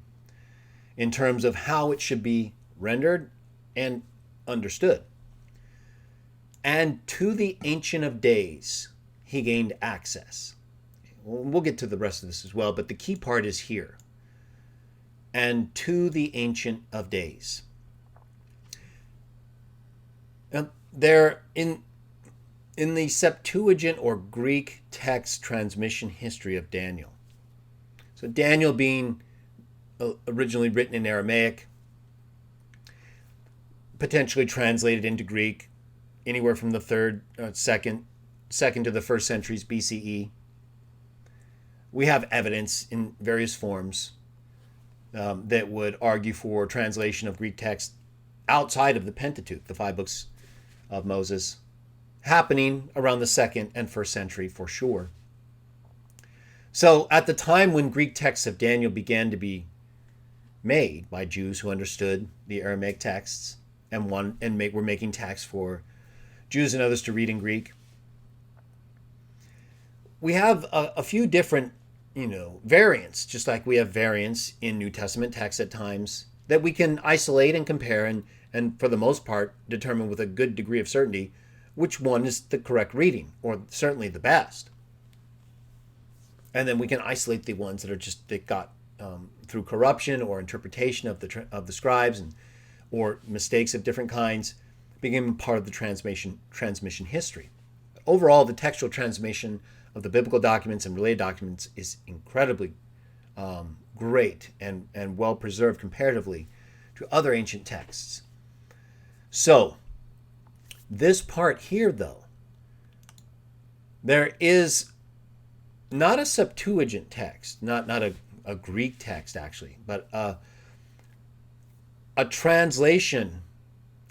in terms of how it should be rendered and understood. And to the Ancient of Days, he gained access. We'll get to the rest of this as well, but the key part is here. And to the Ancient of Days. Now, there in the Septuagint or Greek text transmission history of Daniel. So Daniel being originally written in Aramaic, potentially translated into Greek, anywhere from the second to the 1st centuries BCE. We have evidence in various forms that would argue for translation of Greek text outside of the Pentateuch, the 5 books of Moses, happening around the 2nd and 1st century for sure. So at the time when Greek texts of Daniel began to be made by Jews who understood the Aramaic texts and were making texts for Jews and others to read in Greek, we have a few different variants, just like we have variants in New Testament texts at times that we can isolate and compare and for the most part determine with a good degree of certainty which one is the correct reading, or certainly the best. And then we can isolate the ones that got through corruption or interpretation of the scribes or mistakes of different kinds, became part of the transmission history. Overall, the textual transmission of the biblical documents and related documents is incredibly great and well preserved comparatively to other ancient texts. So, this part here, though, there is not a Septuagint text, not a Greek text actually, but a translation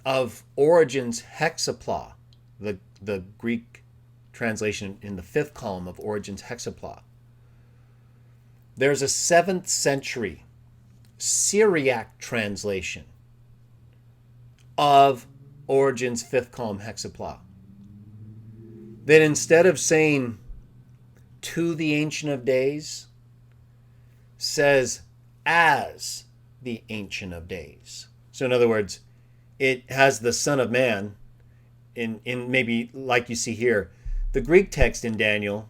of Origen's Hexapla, the Greek translation in the 5th column of Origen's Hexapla. There's a 7th century Syriac translation of Origen's 5th column Hexapla. that instead of saying to the Ancient of Days, says as the Ancient of Days. So in other words, it has the Son of Man in maybe like you see here. The Greek text in Daniel,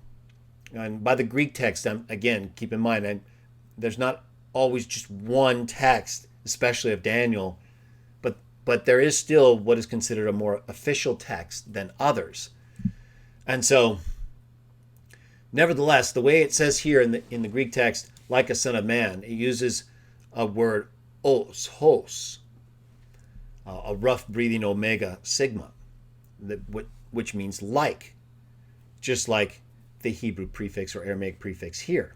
and by the Greek text, again, keep in mind, there's not always just one text, especially of Daniel, but there is still what is considered a more official text than others. And so, nevertheless, the way it says here in the Greek text, like a son of man, it uses a word hos, a rough breathing omega sigma, which means like, just like the Hebrew prefix or Aramaic prefix here.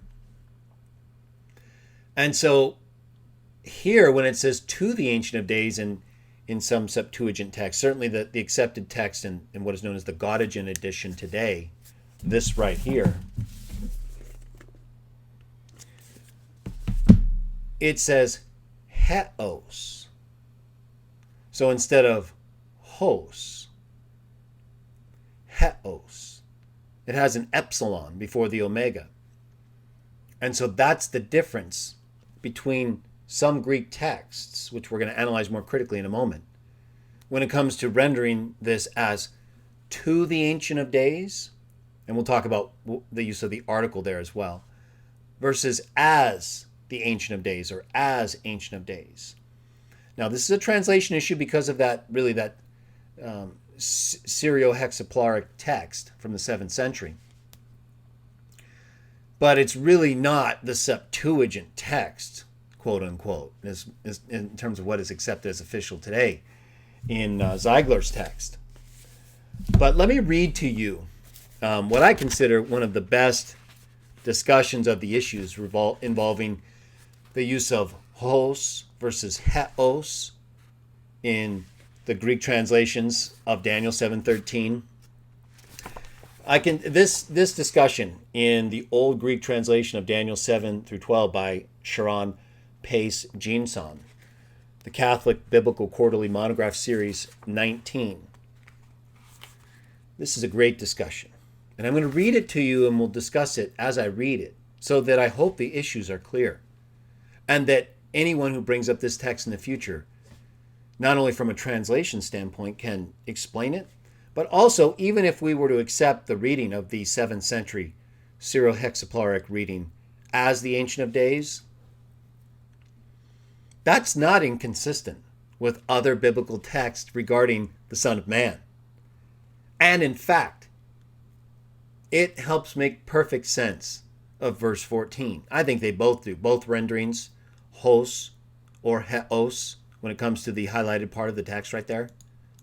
And so here, when it says to the Ancient of Days in some Septuagint text, certainly the accepted text in what is known as the Gottingen edition today, this right here, it says heos. So instead of hos, heos. It has an epsilon before the omega. And so that's the difference between some Greek texts, which we're going to analyze more critically in a moment, when it comes to rendering this as to the Ancient of Days, and we'll talk about the use of the article there as well, versus as the Ancient of Days or as Ancient of Days. Now, this is a translation issue because of that Syro-Hexapolaric text from the 7th century. But it's really not the Septuagint text, quote unquote, is in terms of what is accepted as official today in Ziegler's text. But let me read to you what I consider one of the best discussions of the issues involving the use of hos versus heos in the Greek translations of Daniel 7:13. This discussion in the old Greek translation of Daniel 7 through 12 by Sharon Pace Jeanson, the Catholic Biblical Quarterly Monograph Series 19. This is a great discussion. And I'm going to read it to you and we'll discuss it as I read it so that I hope the issues are clear. And that anyone who brings up this text in the future, not only from a translation standpoint, can explain it, but also even if we were to accept the reading of the 7th century Syro-Hexapolaric reading as the Ancient of Days, that's not inconsistent with other biblical texts regarding the Son of Man. And in fact, it helps make perfect sense of verse 14. I think they both do. Both renderings, hos or heos, when it comes to the highlighted part of the text right there,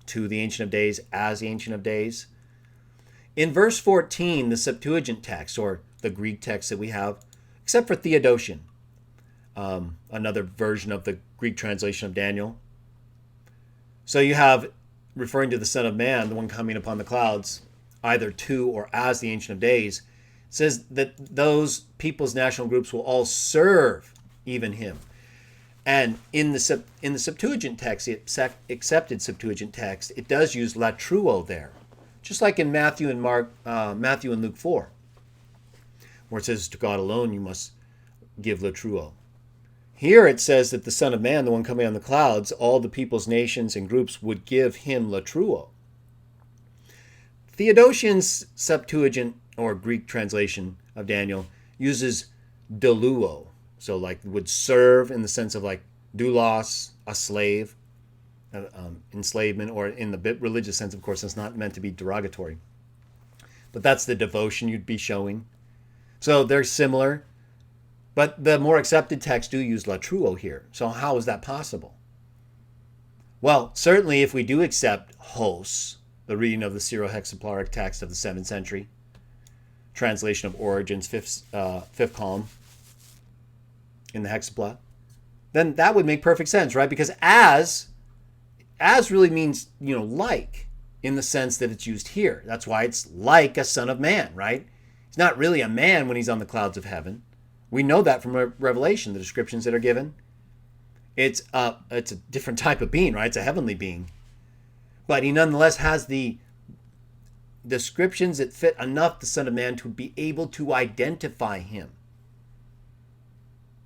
to the Ancient of Days, as the Ancient of Days. In verse 14, the Septuagint text, or the Greek text that we have, except for Theodotion, another version of the Greek translation of Daniel. So you have, referring to the Son of Man, the one coming upon the clouds, either to or as the Ancient of Days, says that those people's national groups will all serve even him. And in the Septuagint text, the accepted Septuagint text, it does use latruo there, just like in Matthew and Luke 4, where it says to God alone you must give latruo. Here it says that the Son of Man, the one coming on the clouds, all the peoples, nations, and groups would give him latruo. Theodosian's Septuagint, or Greek translation of Daniel, uses deluo. So like would serve in the sense of like doulos, a slave, enslavement, or in the religious sense, of course, it's not meant to be derogatory. But that's the devotion you'd be showing. So they're similar. But the more accepted texts do use latruo here. So how is that possible? Well, certainly if we do accept hos, the reading of the Syro-Hexapolaric text of the 7th century, translation of Origen's fifth column in the Hexapla, then that would make perfect sense, right? Because as really means, like, in the sense that it's used here. That's why it's like a son of man, right? He's not really a man when he's on the clouds of heaven. We know that from Revelation, the descriptions that are given. It's a different type of being, right? It's a heavenly being. But he nonetheless has the descriptions that fit enough the Son of Man to be able to identify him.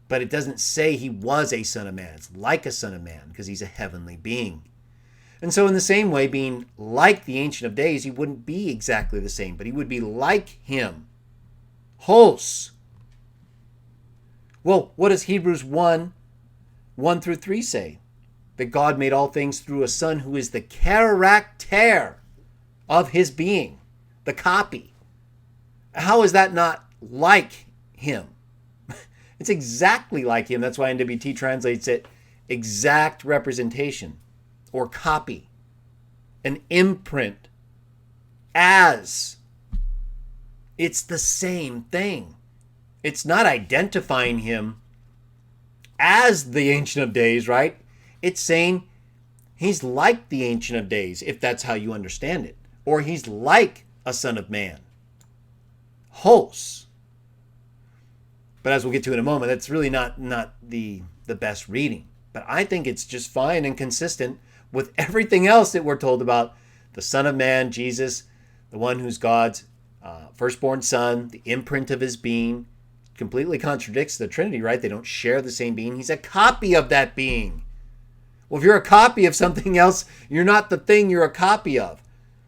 But it doesn't say he was a Son of Man. It's like a Son of Man because he's a heavenly being. And so in the same way, being like the Ancient of Days, he wouldn't be exactly the same, but he would be like him. Hos. Well, what does Hebrews 1:1-3 say? That God made all things through a Son who is the character of his being, the copy. How is that not like him? It's exactly like him. That's why NWT translates it exact representation or copy, an imprint, as. It's the same thing. It's not identifying him as the Ancient of Days, right? It's saying he's like the Ancient of Days, if that's how you understand it. Or he's like a Son of Man. Hos. But as we'll get to in a moment, that's really not the best reading. But I think it's just fine and consistent with everything else that we're told about the Son of Man, Jesus, the one who's God's firstborn Son, the imprint of his being. Completely contradicts the Trinity, right? They don't share the same being. He's a copy of that being. Well, if you're a copy of something else, you're not the thing you're a copy of.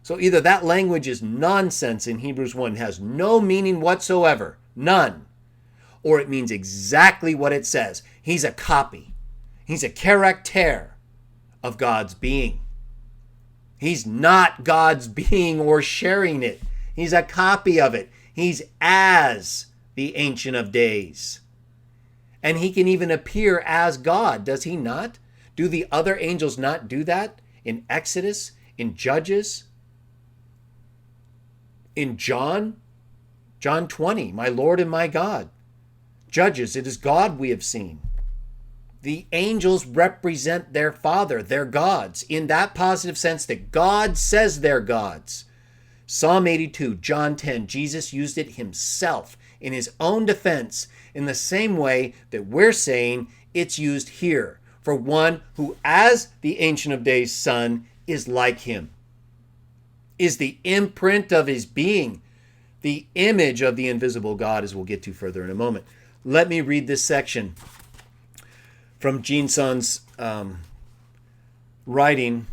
So either that language is nonsense in Hebrews 1, has no meaning whatsoever, none, or it means exactly what it says. He's a copy. He's a character of God's being. He's not God's being or sharing it. He's a copy of it. He's as the Ancient of Days. And he can even appear as God, does he not? Do the other angels not do that? In Exodus, in Judges, in John 20, my Lord and my God. Judges, it is God we have seen. The angels represent their Father, their gods, in that positive sense that God says they're gods. Psalm 82, John 10, Jesus used it himself in his own defense in the same way that we're saying it's used here for one who, as the Ancient of Days Son, is like him, is the imprint of his being, the image of the invisible God, as we'll get to further in a moment. Let me read this section from Jinson's writing,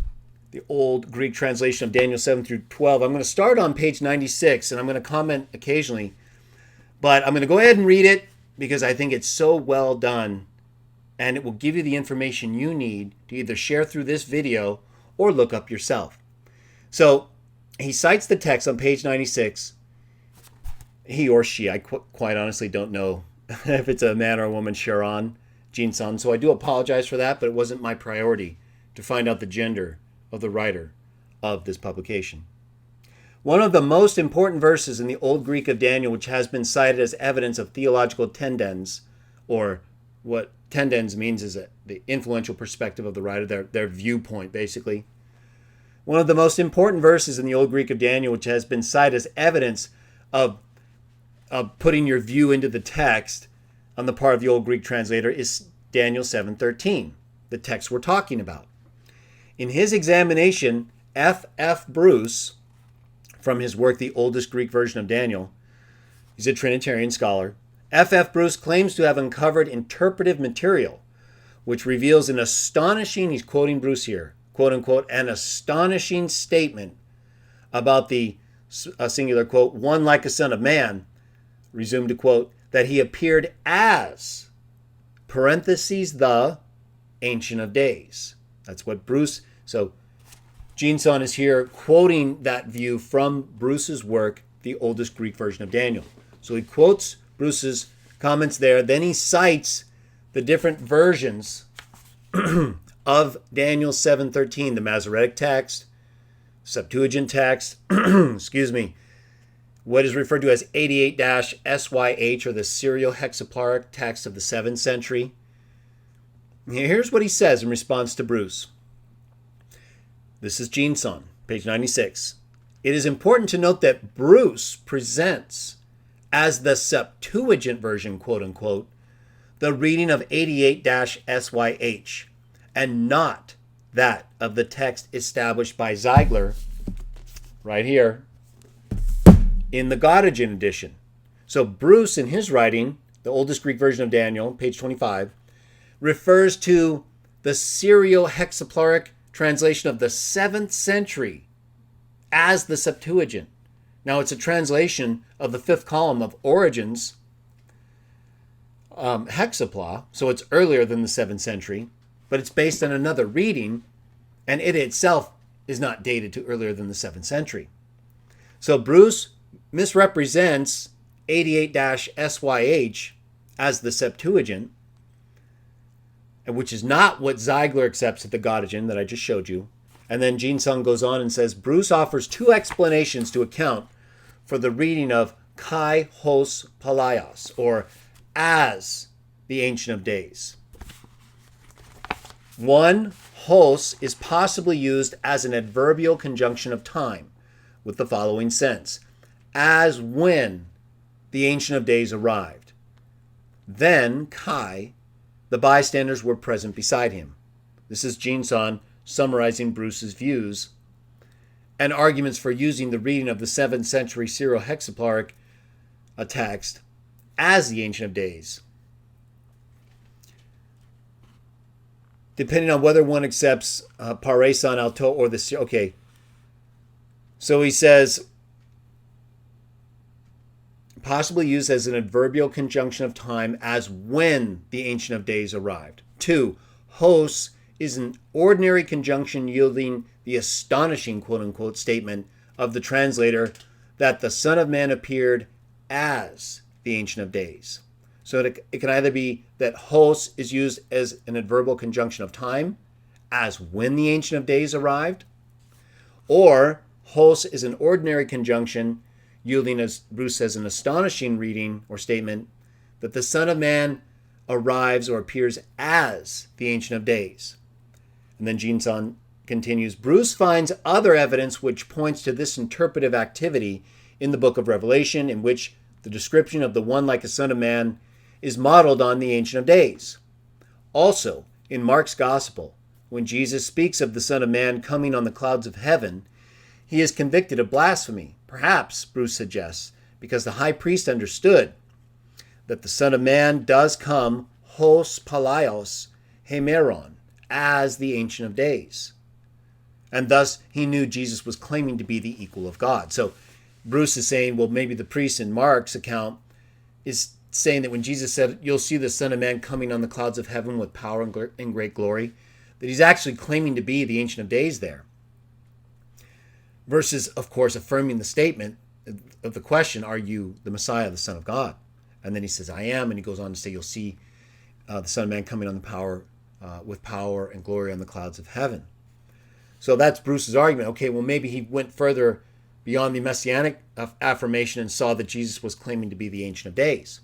the old Greek translation of Daniel 7-12. I'm going to start on page 96, and I'm going to comment occasionally. But I'm going to go ahead and read it because I think it's so well done, and it will give you the information you need to either share through this video or look up yourself. So he cites the text on page 96. He or she, I quite honestly don't know if it's a man or a woman, Sharon Jinson. So I do apologize for that, but it wasn't my priority to find out the gender of the writer of this publication. One of the most important verses in the Old Greek of Daniel, which has been cited as evidence of theological tendens, or what tendens means is the influential perspective of the writer, their viewpoint, basically. One of the most important verses in the Old Greek of Daniel, which has been cited as evidence of putting your view into the text on the part of the Old Greek translator, is Daniel 7:13, the text we're talking about. In his examination, F.F. Bruce, from his work, The Oldest Greek Version of Daniel, he's a Trinitarian scholar, F.F. Bruce claims to have uncovered interpretive material, which reveals an astonishing, he's quoting Bruce here, quote unquote, an astonishing statement about the, singular quote, one like a son of man, resumed to quote, that he appeared as, parentheses, the Ancient of Days. That's what Bruce, so Jinson is here quoting that view from Bruce's work, The Oldest Greek Version of Daniel. So he quotes Bruce's comments there. Then he cites the different versions of Daniel 7:13, the Masoretic text, Septuagint text, excuse me, what is referred to as 88-SYH, or the Syro-Hexaplar text of the 7th century. Here's what he says in response to Bruce. This is Jinson, page 96. It is important to note that Bruce presents as the Septuagint version, quote unquote, the reading of 88-SYH, and not that of the text established by Ziegler, right here, in the Gottingen edition. So Bruce, in his writing, the oldest Greek version of Daniel, page 25, refers to the Syro-Hexapolaric translation of the 7th century as the Septuagint. Now, it's a translation of the 5th column of Origen's hexapla, so it's earlier than the 7th century, but it's based on another reading, and it itself is not dated to earlier than the 7th century. So Bruce misrepresents 88-SYH as the Septuagint, which is not what Ziegler accepts at the Gottingen that I just showed you. And then Jin Sung goes on and says, Bruce offers 2 explanations to account for the reading of Kai Hos Palaios, or as the Ancient of Days. 1, hos is possibly used as an adverbial conjunction of time, with the following sense: as when the Ancient of Days arrived. Then, Kai, the bystanders were present beside him. This is Jin Sung summarizing Bruce's views and arguments for using the reading of the 7th century Syro-Hexapolaric text as the Ancient of Days, depending on whether one accepts Paresan Alto or the... Okay, so he says, possibly used as an adverbial conjunction of time as when the Ancient of Days arrived. 2, hos is an ordinary conjunction yielding the astonishing, quote-unquote, statement of the translator that the Son of Man appeared as the Ancient of Days. So it can either be that hos is used as an adverbial conjunction of time, as when the Ancient of Days arrived, or hos is an ordinary conjunction yielding, as Bruce says, an astonishing reading or statement that the Son of Man arrives or appears as the Ancient of Days. And then Jin Sung continues, Bruce finds other evidence which points to this interpretive activity in the book of Revelation, in which the description of the one like a Son of Man is modeled on the Ancient of Days. Also, in Mark's Gospel, when Jesus speaks of the Son of Man coming on the clouds of heaven, he is convicted of blasphemy. Perhaps, Bruce suggests, because the high priest understood that the Son of Man does come hos palaios hemeron, as the Ancient of Days. And thus, he knew Jesus was claiming to be the equal of God. So Bruce is saying, well, maybe the priest in Mark's account is saying that when Jesus said, you'll see the Son of Man coming on the clouds of heaven with power and great glory, that he's actually claiming to be the Ancient of Days there. Versus, of course, affirming the statement of the question, are you the Messiah, the Son of God? And then he says, I am. And he goes on to say, you'll see the Son of Man coming on the power with power and glory on the clouds of heaven. So that's Bruce's argument. Okay, well, maybe he went further beyond the messianic affirmation and saw that Jesus was claiming to be the Ancient of Days.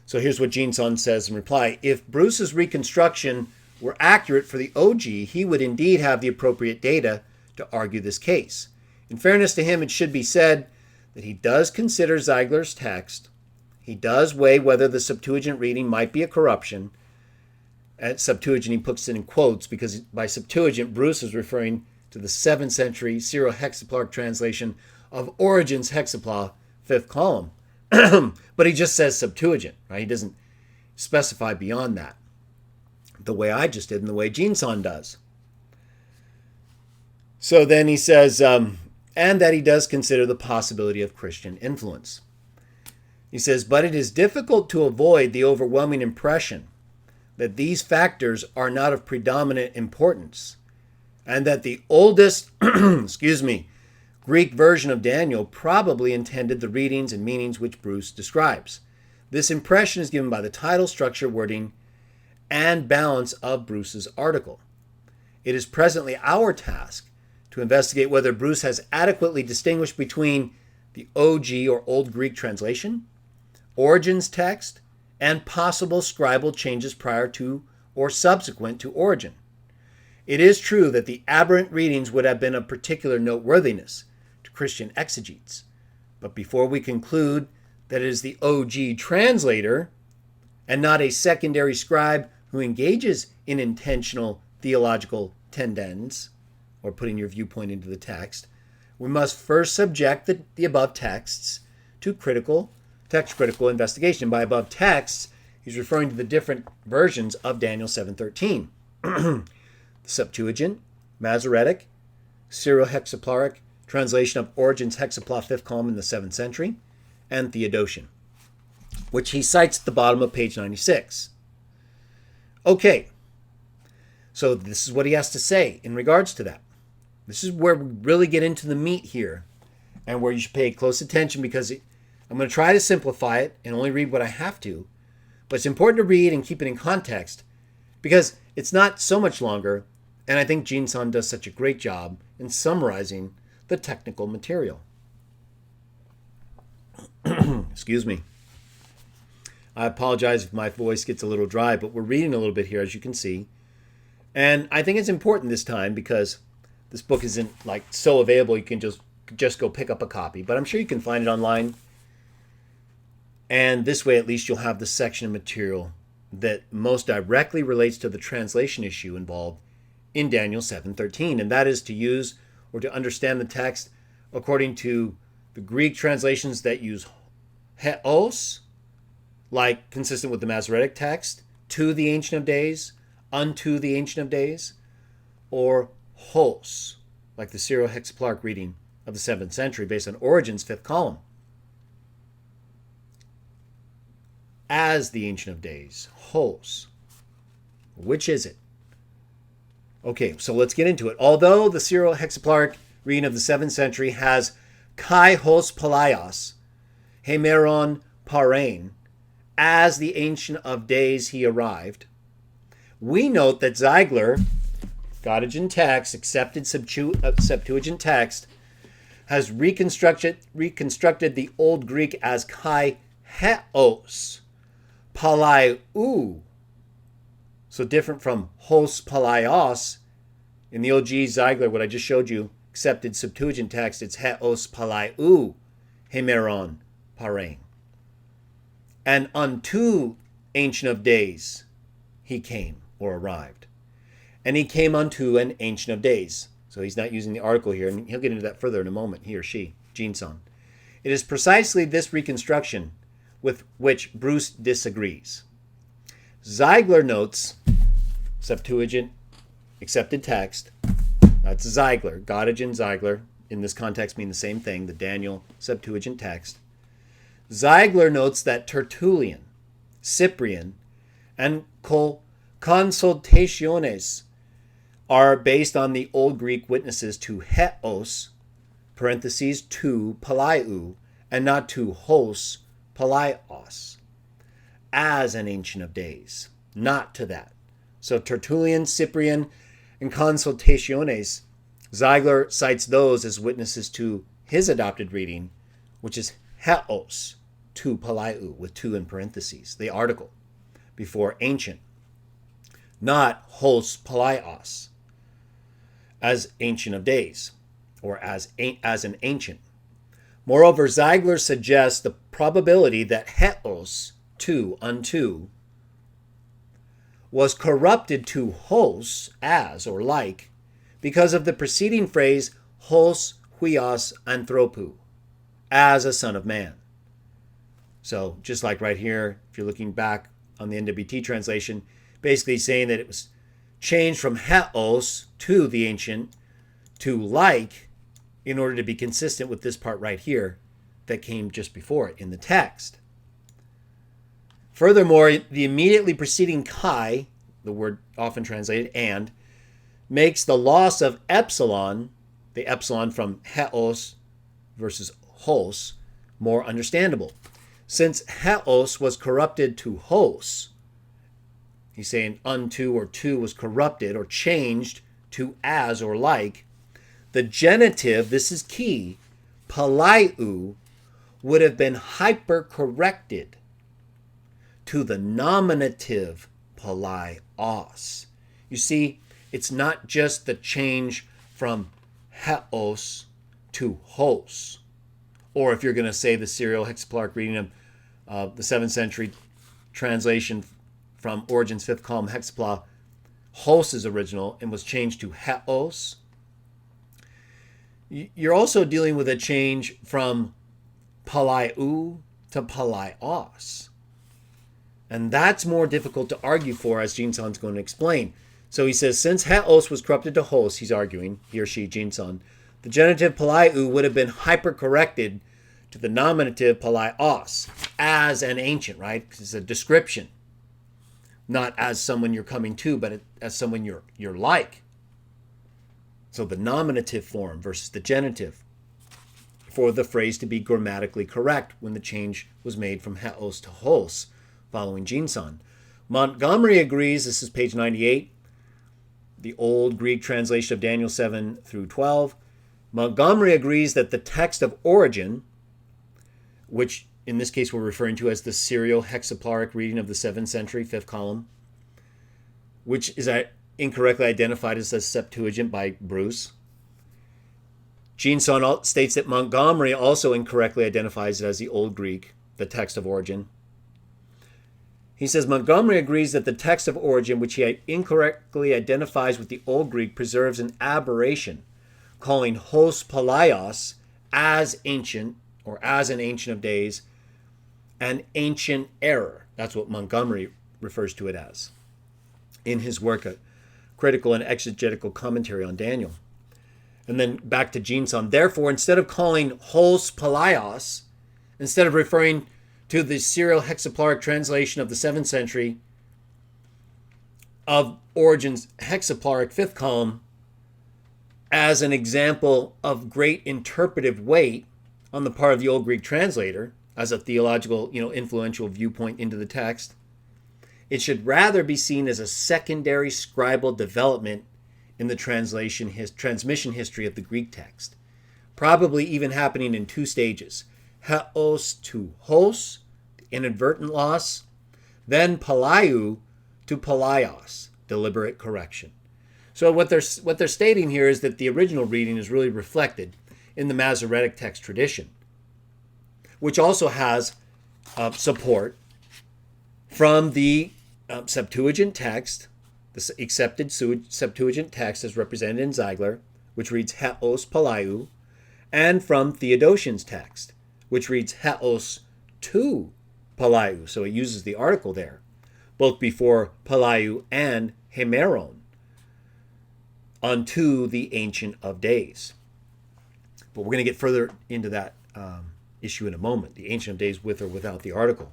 So here's what Jin Sung says in reply. If Bruce's reconstruction were accurate for the OG, he would indeed have the appropriate data to argue this case. In fairness to him, it should be said that he does consider Ziegler's text. He does weigh whether the Septuagint reading might be a corruption. At Septuagint, he puts it in quotes because by Septuagint, Bruce is referring to the 7th century Syro-Hexapolaric translation of Origen's hexapla, 5th column. But he just says Septuagint, right? He doesn't specify beyond that, the way I just did and the way Jin Sung does. So then he says, and that he does consider the possibility of Christian influence. He says, but it is difficult to avoid the overwhelming impression that these factors are not of predominant importance, and that the oldest, Greek version of Daniel probably intended the readings and meanings which Bruce describes. This impression is given by the title, structure, wording, and balance of Bruce's article. It is presently our task to investigate whether Bruce has adequately distinguished between the OG or Old Greek translation, Origen's text, and possible scribal changes prior to or subsequent to Origen. It is true that the aberrant readings would have been of particular noteworthiness to Christian exegetes, but before we conclude that it is the OG translator and not a secondary scribe who engages in intentional theological tendens, or putting your viewpoint into the text, we must first subject the above texts to text-critical investigation. By above texts, he's referring to the different versions of Daniel 7:13. The Septuagint, Masoretic, Syro-Hexaplar translation of Origen's Hexapla 5th column in the 7th century, and Theodotion, which he cites at the bottom of page 96. Okay, so this is what he has to say in regards to that. This is where we really get into the meat here, and where you should pay close attention, because I'm going to try to simplify it and only read what I have to, but it's important to read and keep it in context, because it's not so much longer, and I think Jin-san does such a great job in summarizing the technical material. Excuse me. I apologize if my voice gets a little dry, but we're reading a little bit here, as you can see. And I think it's important this time, because this book isn't like so available you can just go pick up a copy, but I'm sure you can find it online. And this way, at least, you'll have the section of material that most directly relates to the translation issue involved in Daniel 7:13, and that is to use or to understand the text according to the Greek translations that use heos, like consistent with the Masoretic text, to the Ancient of Days, unto the Ancient of Days, or hos, like the Syro-Hexaplar reading of the 7th century based on Origen's 5th column, as the Ancient of Days, hos. Which is it? Okay, so let's get into it. Although the Syro-Hexaplar reading of the 7th century has kai hos palaios, hemeron parain, as the Ancient of Days he arrived, we note that Ziegler, Gottingen text, accepted Septuagint text, has reconstructed the Old Greek as kai heos palaiou. So different from hos palaios. In the OG Ziegler, what I just showed you, accepted Septuagint text, it's heos palaiou, hemeron parain. And unto Ancient of Days he came, or arrived. And he came unto an Ancient of Days. So he's not using the article here, and he'll get into that further in a moment, he or she, Jin-san. It is precisely this reconstruction with which Bruce disagrees. Ziegler notes, Septuagint accepted text, that's Ziegler, Gottingen Ziegler, in this context mean the same thing, the Daniel Septuagint text. Ziegler notes that Tertullian, Cyprian, and Consultationes are based on the Old Greek witnesses to heos, parentheses, to palaiou, and not to hos palaios, as an Ancient of Days, not to that. So Tertullian, Cyprian, and Consultationes, Ziegler cites those as witnesses to his adopted reading, which is heos, to palaiou, with to in parentheses, the article, before ancient, not hos palaios, as Ancient of Days, or as an ancient. Moreover, Ziegler suggests the probability that heos, to, unto, was corrupted to hos, as or like, because of the preceding phrase hos huios anthropou, as a son of man. So just like right here, if you're looking back on the NWT translation, basically saying that it was changed from heos, to the ancient, to like, in order to be consistent with this part right here that came just before it in the text. Furthermore, the immediately preceding kai, the word often translated and, makes the loss of epsilon, the epsilon from heos versus hos, more understandable. Since heos was corrupted to hos, he's saying unto or to was corrupted or changed to as or like, the genitive, this is key, palaiou, would have been hypercorrected to the nominative palaios. You see, it's not just the change from heos to hos. Or if you're going to say the Syro-Hexaplar reading of the 7th century translation from Origen's 5th column Hexapla, hos is original and was changed to heos. You're also dealing with a change from palaiu to palaios. And that's more difficult to argue for, as Jinsan's going to explain. So he says, since heos was corrupted to hos, he's arguing, he or she, Jinsan, the genitive palaiu would have been hypercorrected to the nominative palaios as an ancient, right? It's a description. Not as someone you're coming to, but as someone you're like. So the nominative form versus the genitive for the phrase to be grammatically correct when the change was made from heos to hos following Jinsan. Montgomery agrees, this is page 98, the old Greek translation of Daniel 7 through 12. Montgomery agrees that the text of origin, which in this case we're referring to as the Syro-Hexaplar reading of the 7th century, 5th column, which is incorrectly identified as the Septuagint by Bruce. Jinsan states that Montgomery also incorrectly identifies it as the Old Greek, the text of origin. He says Montgomery agrees that the text of origin, which he incorrectly identifies with the Old Greek, preserves an aberration, calling hos palaios as ancient, or as an ancient of days, an ancient error. That's what Montgomery refers to it as in his work, A Critical and Exegetical Commentary on Daniel. And then back to Jinsan. Therefore, instead of calling hos palaios, instead of referring to the Syro-Hexaplaric translation of the 7th century of Origen's hexaplaric 5th column as an example of great interpretive weight on the part of the Old Greek translator, as a theological, influential viewpoint into the text, it should rather be seen as a secondary scribal development in the transmission history of the Greek text, probably even happening in 2 stages. Heos to hos, inadvertent loss, then palaiu to palaios, deliberate correction. So what they're stating here is that the original reading is really reflected in the Masoretic text tradition, which also has support from the Septuagint text, the accepted Septuagint text as represented in Ziegler, which reads heos palaiu, and from Theodosian's text, which reads heos to palaiu. So it uses the article there, both before palaiu and hemeron, unto the Ancient of Days. But we're going to get further into that issue in a moment, the Ancient of Days with or without the article.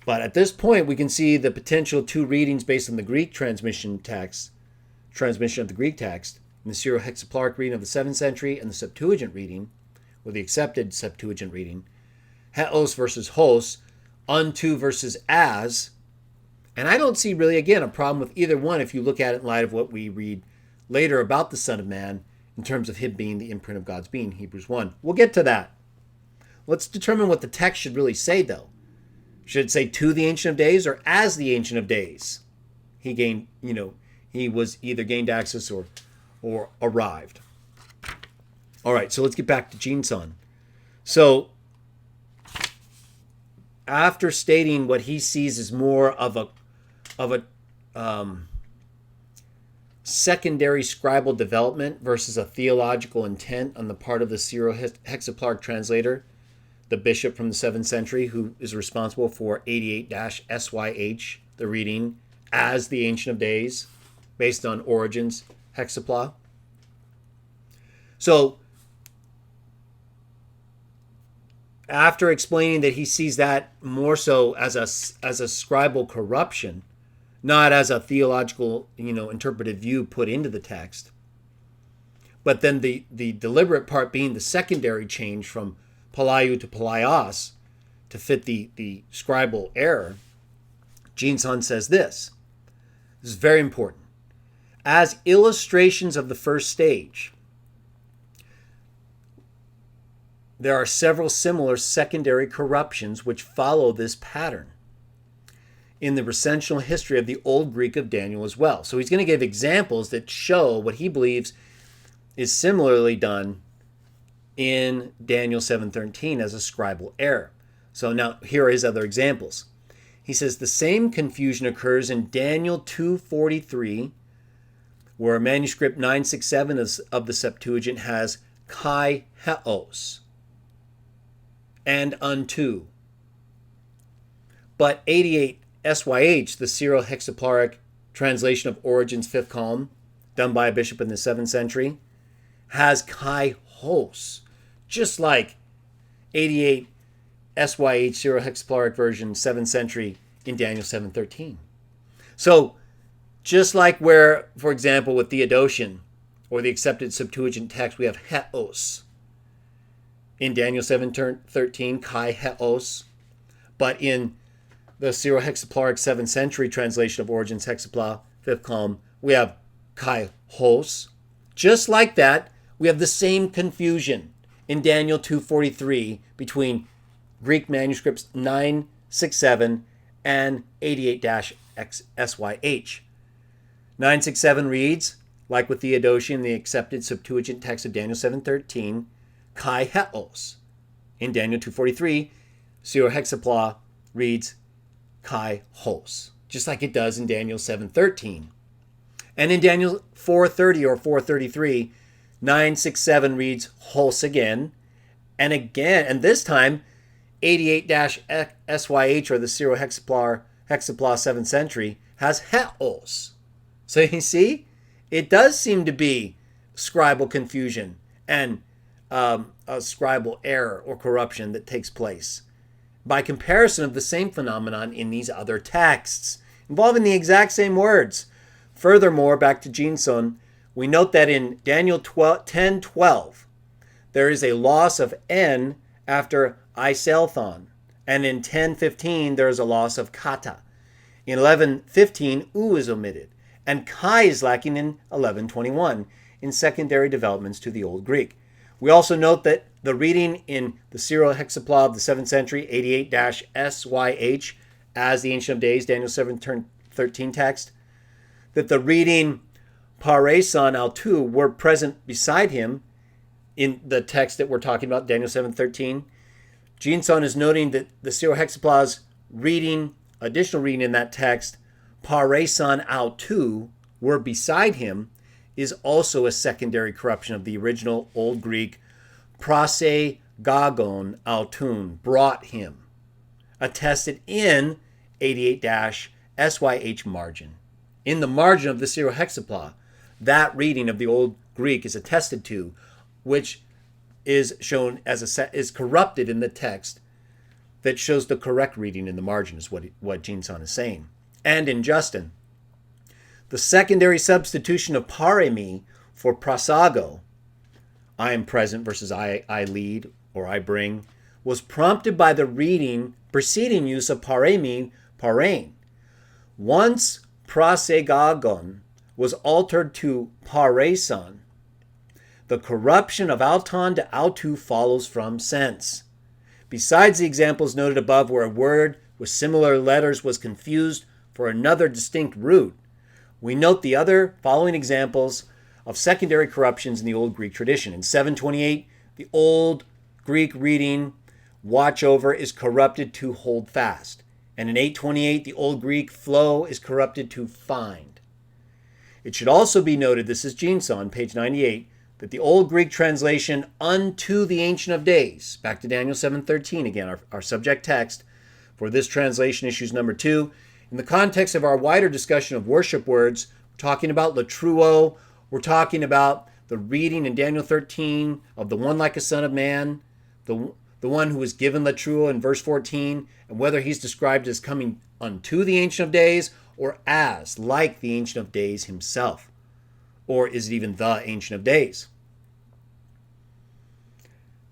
But at this point, we can see the potential 2 readings based on the Greek transmission of the Greek text, in the Syro-Hexaplaric reading of the 7th century and the Septuagint reading, or the accepted Septuagint reading, heos versus hos, unto versus as. And I don't see really, again, a problem with either one if you look at it in light of what we read later about the Son of Man in terms of him being the imprint of God's being, Hebrews 1. We'll get to that. Let's determine what the text should really say, though. Should it say to the Ancient of Days or as the Ancient of Days? He gained, he was either gained access or arrived. All right, so let's get back to Jinsan. So after stating what he sees as more of a secondary scribal development versus a theological intent on the part of the Syro-Hexaplaric translator, the bishop from the 7th century, who is responsible for 88-SYH, the reading as the Ancient of Days, based on Origen's hexapla. So, after explaining that he sees that more so as a scribal corruption, not as a theological, interpretive view put into the text, but then the deliberate part being the secondary change from palaiu to palaios to fit the scribal error, Jinsan says this. This is very important. As illustrations of the first stage, there are several similar secondary corruptions which follow this pattern in the recensional history of the Old Greek of Daniel as well. So he's going to give examples that show what he believes is similarly done in Daniel 7:13 as a scribal error. So now here are his other examples. He says the same confusion occurs in Daniel 2:43, where manuscript 967 of the Septuagint has kai heos, and unto. But 88 SYH, the Syro-Hexaplar translation of Origen's fifth column, done by a bishop in the 7th century, has kai hos, just like 88 SYH Syro-Hexaplar version 7th century in Daniel 7:13. So just like where, for example, with Theodotion or the accepted Septuagint text, we have heos in Daniel 7:13, kai heos, but in the Syro-Hexaplar 7th century translation of Origen's hexapla, fifth column, we have kai hos. Just like that, we have the same confusion in Daniel 2:43 between Greek manuscripts 967 and 88-SYH. 967 reads, like with Theodotion, the accepted Septuagint text of Daniel 7:13, kai heos. In Daniel 2:43, Syro-Hexapla reads kai hos, just like it does in Daniel 7:13. And in Daniel 4:30 or 4:33, 967 reads hos again, and this time 88-SYH, or the Syro-Hexapla 7th century, has heos. So you see, it does seem to be scribal confusion and a scribal error or corruption that takes place by comparison of the same phenomenon in these other texts involving the exact same words. Furthermore, back to Jinson, we note that in Daniel 10:12, there is a loss of n after iselthon, and in 10:15 there is a loss of kata. In 11:15, u is omitted, and kai is lacking in 11:21 in secondary developments to the Old Greek. We also note that the reading in the Syro-Hexapla of the 7th century, 88-SYH, as the Ancient of Days, Daniel 7:13 text, that the reading parason altu were present beside him in the text that we're talking about, Daniel 7:13. Jinson is noting that the Syro-Hexapla's additional reading in that text, parason altu, were beside him, is also a secondary corruption of the original Old Greek prosegagon altun, brought him, attested in 88-SYH margin. In the margin of the Syro-Hexapla, that reading of the Old Greek is attested to, which is shown as is corrupted in the text that shows the correct reading in the margin, is what Jinson is saying. And in Justin, the secondary substitution of paremi for prosago, I am present versus I lead or I bring, was prompted by the preceding use of paremi, parain. Once prosegagon was altered to parason, the corruption of alton to autu follows from sense. Besides the examples noted above where a word with similar letters was confused for another distinct root, we note the other following examples of secondary corruptions in the Old Greek tradition. In 728, the Old Greek reading watch over is corrupted to hold fast. And in 828, the Old Greek flow is corrupted to find. It should also be noted, this is Jinson, page 98, that the Old Greek translation unto the Ancient of Days, back to Daniel 7:13 again, our subject text for this translation, issues number 2. In the context of our wider discussion of worship words, we're talking about latruo, we're talking about the reading in Daniel 13 of the one like a son of man, the one who was given latruo in verse 14, and whether he's described as coming unto the Ancient of Days or as like the Ancient of Days himself. Or is it even the Ancient of Days?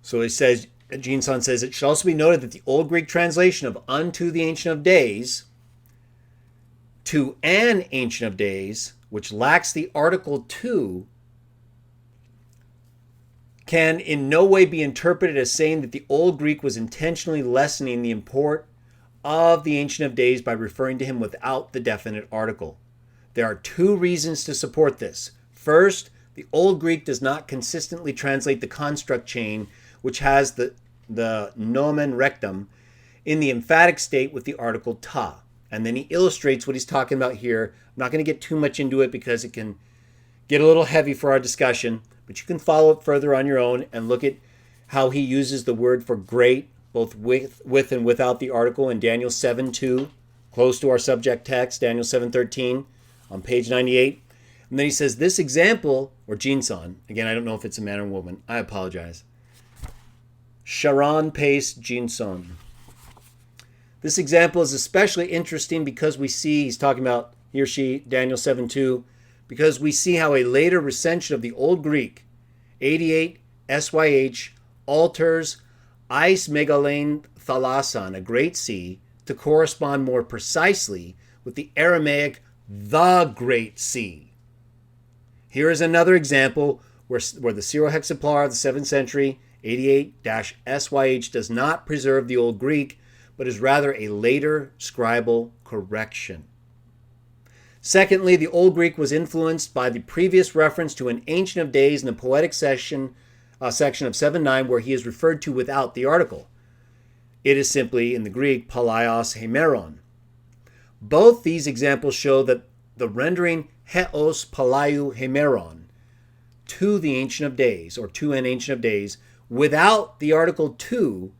So it says, Jinson says, it should also be noted that the Old Greek translation of unto the Ancient of Days to an Ancient of Days, which lacks the article to, can in no way be interpreted as saying that the Old Greek was intentionally lessening the import of the Ancient of Days by referring to him without the definite article. There are 2 reasons to support this. First, the Old Greek does not consistently translate the construct chain, which has the nomen rectum in the emphatic state with the article ta. And then he illustrates what he's talking about here. I'm not going to get too much into it because it can get a little heavy for our discussion, but you can follow it further on your own and look at how he uses the word for great, both with and without the article in Daniel 7:2, close to our subject text, Daniel 7:13, on page 98. And then he says, this example, or Jinson, again, I don't know if it's a man or woman, I apologize. Sharon Pace Jinson. This example is especially interesting because we see, he's talking about, he or she, Daniel 7:2, because we see how a later recension of the Old Greek, 88 SYH, alters eis megalein thalasan, a great sea, to correspond more precisely with the Aramaic the Great Sea. Here is another example where the Syro-Hexaplar of the 7th century, 88-SYH, does not preserve the Old Greek, but is rather a later scribal correction. Secondly, the Old Greek was influenced by the previous reference to an Ancient of Days in the poetic section of 7.9, where he is referred to without the article. It is simply, in the Greek, palaios hemeron. Both these examples show that the rendering heos palaiou hemeron, to the Ancient of Days, or to an Ancient of Days, without the article to,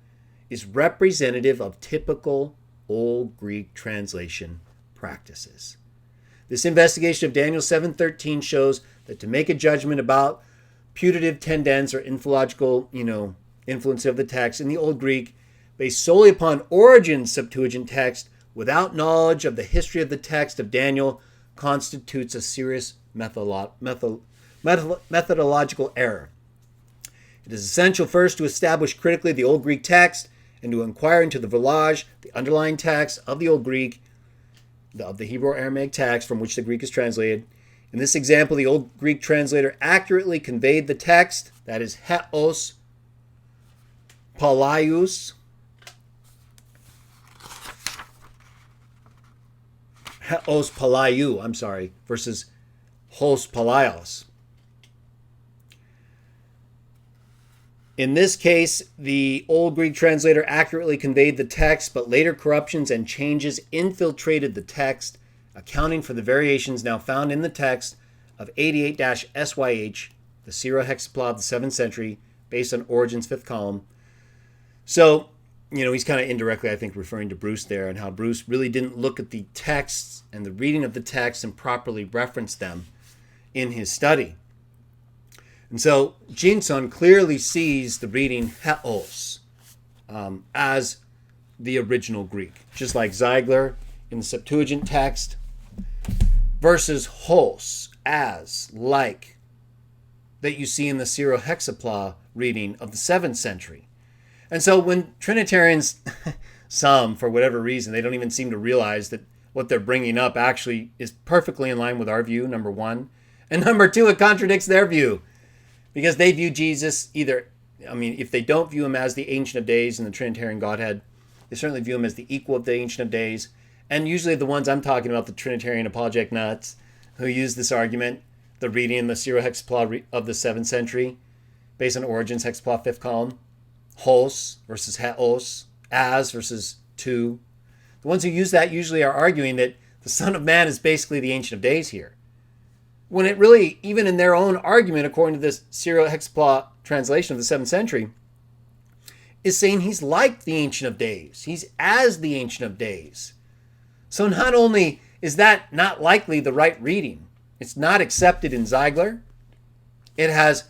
is representative of typical Old Greek translation practices. This investigation of Daniel 7:13 shows that to make a judgment about putative tendency or infological, influence of the text in the Old Greek, based solely upon Origen's Septuagint text, without knowledge of the history of the text of Daniel, constitutes a serious methodological error. It is essential first to establish critically the Old Greek text and to inquire into the velage, the underlying text of the Old Greek, of the Hebrew-Aramaic text from which the Greek is translated. In this example, the Old Greek translator accurately conveyed the text, that is, heos palaius, versus hos palaios. In this case, the Old Greek translator accurately conveyed the text, but later corruptions and changes infiltrated the text, accounting for the variations now found in the text of 88-SYH, the Syro-Hexapla of the 7th century, based on Origen's 5th column. So, he's kind of indirectly, I think, referring to Bruce there, and how Bruce really didn't look at the texts and the reading of the text and properly reference them in his study. And so Jinson clearly sees the reading heos as the original Greek, just like Ziegler in the Septuagint text, versus hos, as, like, that you see in the Syro-Hexapla reading of the 7th century. And so when Trinitarians, some, for whatever reason, they don't even seem to realize that what they're bringing up actually is perfectly in line with our view, number one. And number two, it contradicts their view. Because they view Jesus if they don't view him as the Ancient of Days in the Trinitarian Godhead, they certainly view him as the equal of the Ancient of Days. And usually the ones I'm talking about, the Trinitarian apologetic nuts, who use this argument, the reading in the Syro-Hexapla of the 7th century, based on Origen's Hexapla 5th column, hos versus heos, as versus to. The ones who use that usually are arguing that the Son of Man is basically the Ancient of Days here. When it really, even in their own argument, according to this Syro-Hexapla translation of the 7th century, is saying he's like the Ancient of Days. He's as the Ancient of Days. So not only is that not likely the right reading, it's not accepted in Ziegler. It has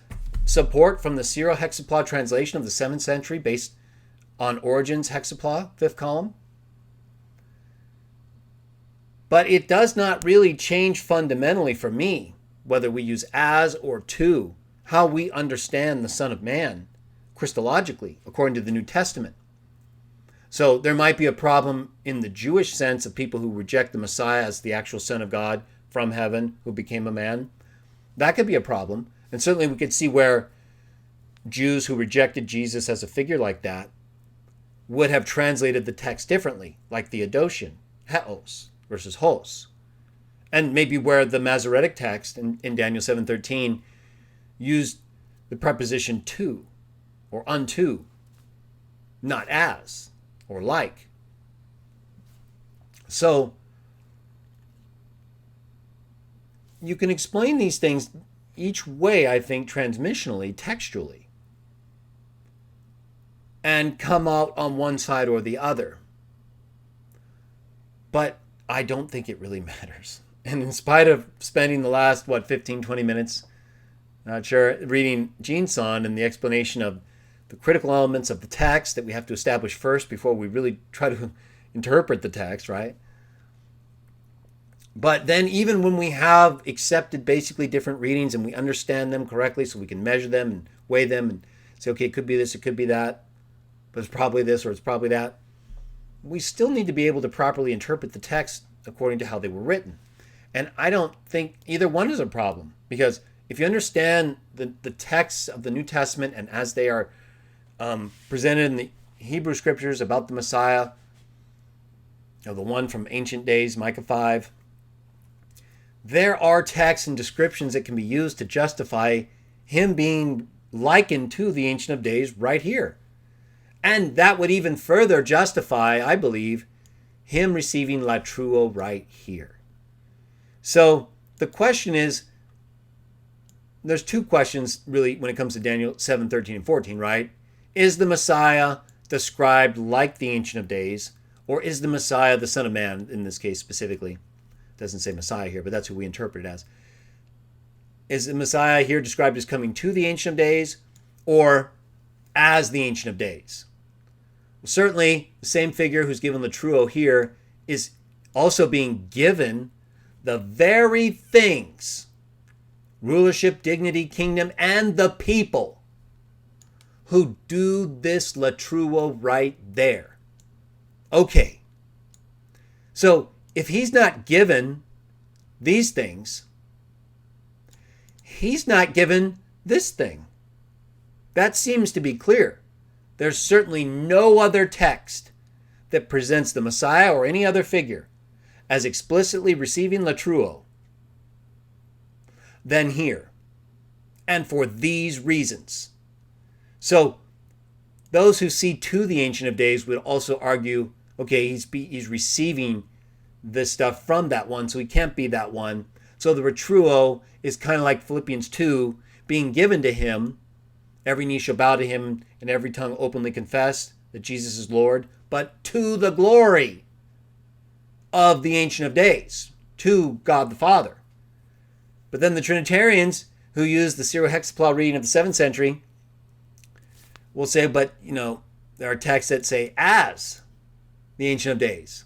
support from the Syro-Hexapla translation of the 7th century based on Origen's Hexapla, 5th column. But it does not really change fundamentally for me, whether we use as or to, how we understand the Son of Man, Christologically, according to the New Testament. So there might be a problem in the Jewish sense of people who reject the Messiah as the actual Son of God from heaven who became a man. That could be a problem. And certainly we could see where Jews who rejected Jesus as a figure like that would have translated the text differently, like the Adosian, heos versus hos. And maybe where the Masoretic text in Daniel 7:13 used the preposition to or unto, not as or like. So, you can explain these things each way, I think, transmissionally, textually, and come out on one side or the other. But I don't think it really matters. And in spite of spending the last, 15, 20 minutes, not sure, reading Jinson and the explanation of the critical elements of the text that we have to establish first before we really try to interpret the text, right? But then even when we have accepted basically different readings and we understand them correctly so we can measure them and weigh them and say, okay, it could be this, it could be that, but it's probably this or it's probably that, we still need to be able to properly interpret the text according to how they were written. And I don't think either one is a problem, because if you understand the texts of the New Testament and as they are presented in the Hebrew Scriptures about the Messiah, the one from ancient days, Micah 5, there are texts and descriptions that can be used to justify him being likened to the Ancient of Days right here. And that would even further justify, I believe, him receiving latruo right here. So the question is, there's two questions really when it comes to Daniel 7, 13, and 14, right? Is the Messiah described like the Ancient of Days, or is the Messiah the Son of Man, in this case specifically? It doesn't say Messiah here, but that's who we interpret it as. Is the Messiah here described as coming to the Ancient of Days, or as the Ancient of Days? Well, certainly, the same figure who's given latruo here is also being given the very things, rulership, dignity, kingdom, and the people who do this latruo right there. Okay. So if he's not given these things, he's not given this thing. That seems to be clear. There's certainly no other text that presents the Messiah or any other figure as explicitly receiving latruo than here, and for these reasons. So those who see to the Ancient of Days would also argue, okay, he's receiving this stuff from that one, so he can't be that one. So the latruo is kind of like Philippians 2 being given to him. Every knee shall bow to him and every tongue openly confess that Jesus is Lord, but to the glory of the Ancient of Days, to God the Father. But then the Trinitarians who use the Syro-Hexapla reading of the 7th century will say, but, there are texts that say as the Ancient of Days.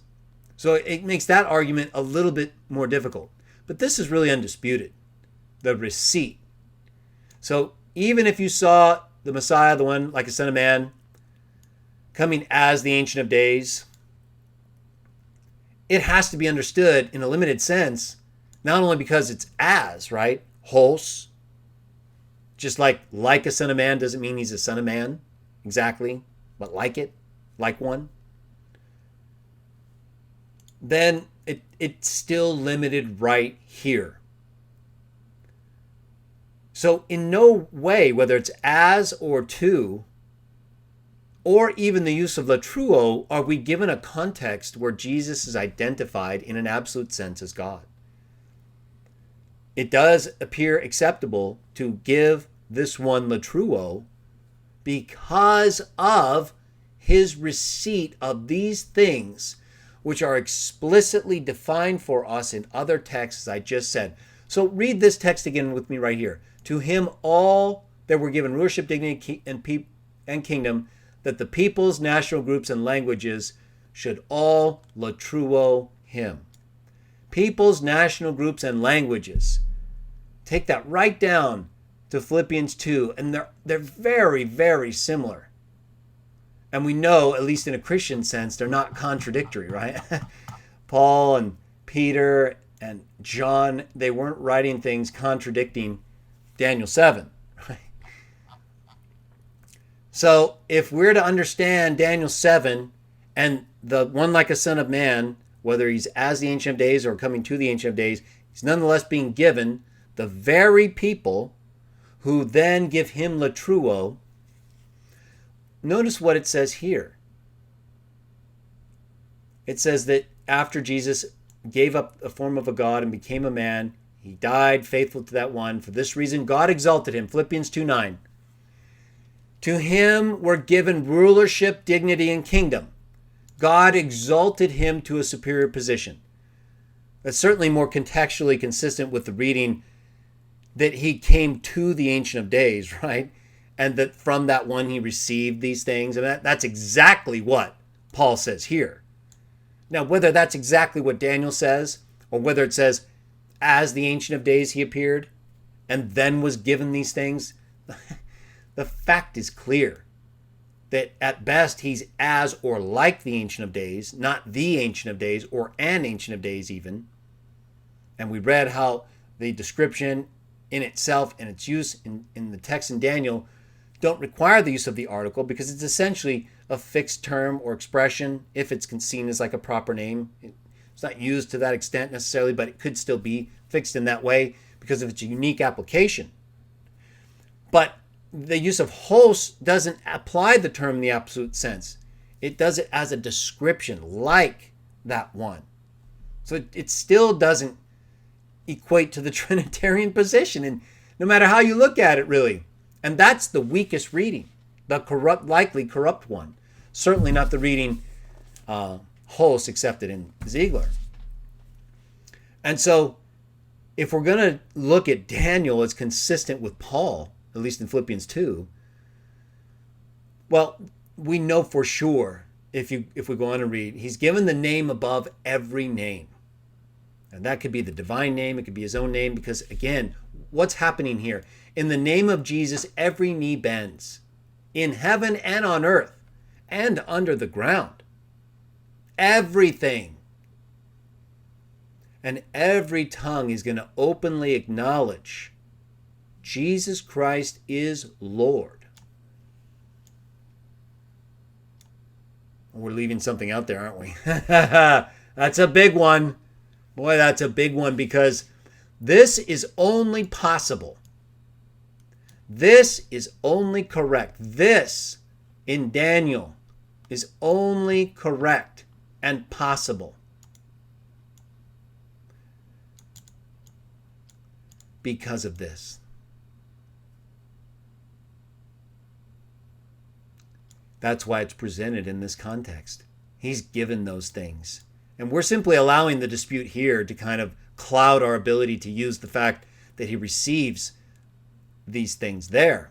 So it makes that argument a little bit more difficult. But this is really undisputed, the receipt. So even if you saw the Messiah, the one like a Son of Man, coming as the Ancient of Days, it has to be understood in a limited sense, not only because it's as, right? Hos. Just like a Son of Man doesn't mean he's a Son of Man, exactly, but like one. Then it's still limited right here. So in no way, whether it's as or to, or even the use of latruo, are we given a context where Jesus is identified in an absolute sense as God. It does appear acceptable to give this one latruo because of his receipt of these things, which are explicitly defined for us in other texts, as I just said. So read this text again with me right here. To him all that were given rulership, dignity, and kingdom, that the peoples, national groups, and languages should all latruo him. Peoples, national groups, and languages. Take that right down to Philippians 2, and they're very, very similar. And we know, at least in a Christian sense, they're not contradictory, right? Paul and Peter and John, they weren't writing things contradicting Daniel 7. Right? So if we're to understand Daniel 7 and the one like a Son of Man, whether he's as the Ancient of Days or coming to the Ancient of Days, he's nonetheless being given the very people who then give him latruo. Notice what it says here. It says that after Jesus gave up the form of a God and became a man, He died faithful to that one. For this reason, God exalted him. Philippians 2:9. To him were given rulership, dignity, and kingdom. God exalted him to a superior position. That's certainly more contextually consistent with the reading that he came to the Ancient of Days, right? And that from that one he received these things. And that's exactly what Paul says here. Now, whether that's exactly what Daniel says, or whether it says, as the Ancient of Days he appeared, and then was given these things, the fact is clear that at best he's as or like the Ancient of Days, not the Ancient of Days or an Ancient of Days even. And we read how the description in itself and its use in the text in Daniel don't require the use of the article because it's essentially a fixed term or expression if it's seen as like a proper name. It's not used to that extent necessarily, but it could still be fixed in that way because of its unique application. But the use of host doesn't apply the term in the absolute sense. It does it as a description, like that one. So it still doesn't equate to the Trinitarian position, and no matter how you look at it, really. And that's the weakest reading, the likely corrupt one. Certainly not the reading host accepted in Ziegler. And so if we're going to look at Daniel as consistent with Paul, at least in Philippians 2, well, we know for sure, if we go on and read, he's given the name above every name. And that could be the divine name, it could be his own name, because again, what's happening here? In the name of Jesus, every knee bends, in heaven and on earth, and under the ground. Everything. And every tongue is going to openly acknowledge Jesus Christ is Lord. We're leaving something out there, aren't we? That's a big one. Boy, that's a big one, because this is only possible. This is only correct. This in Daniel is only correct and possible because of this. That's why it's presented in this context. He's given those things. And we're simply allowing the dispute here to kind of cloud our ability to use the fact that he receives these things there.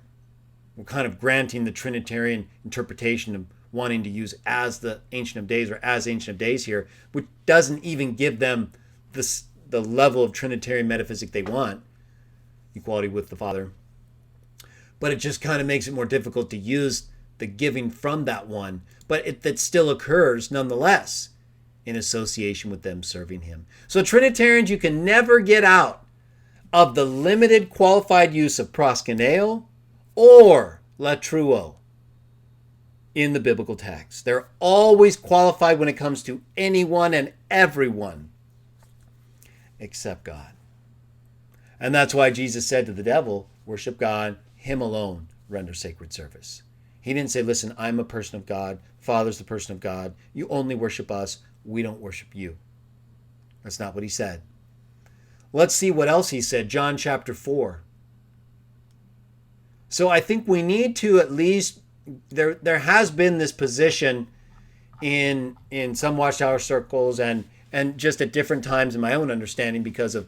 We're kind of granting the Trinitarian interpretation of wanting to use as the Ancient of Days or as Ancient of Days here, which doesn't even give them the level of Trinitarian metaphysic they want, equality with the Father. But it just kind of makes it more difficult to use the giving from that one, but that still occurs nonetheless in association with them serving him. So Trinitarians, you can never get out of the limited qualified use of proskuneo or latruo in the biblical text. They're always qualified when it comes to anyone and everyone except God. And that's why Jesus said to the devil, worship God, him alone render sacred service. He didn't say, listen, I'm a person of God, Father's the person of God, you only worship us, we don't worship you. That's not what he said. Let's see what else he said. John chapter 4. So I think we need to at least, there has been this position in some Watchtower circles and just at different times in my own understanding because of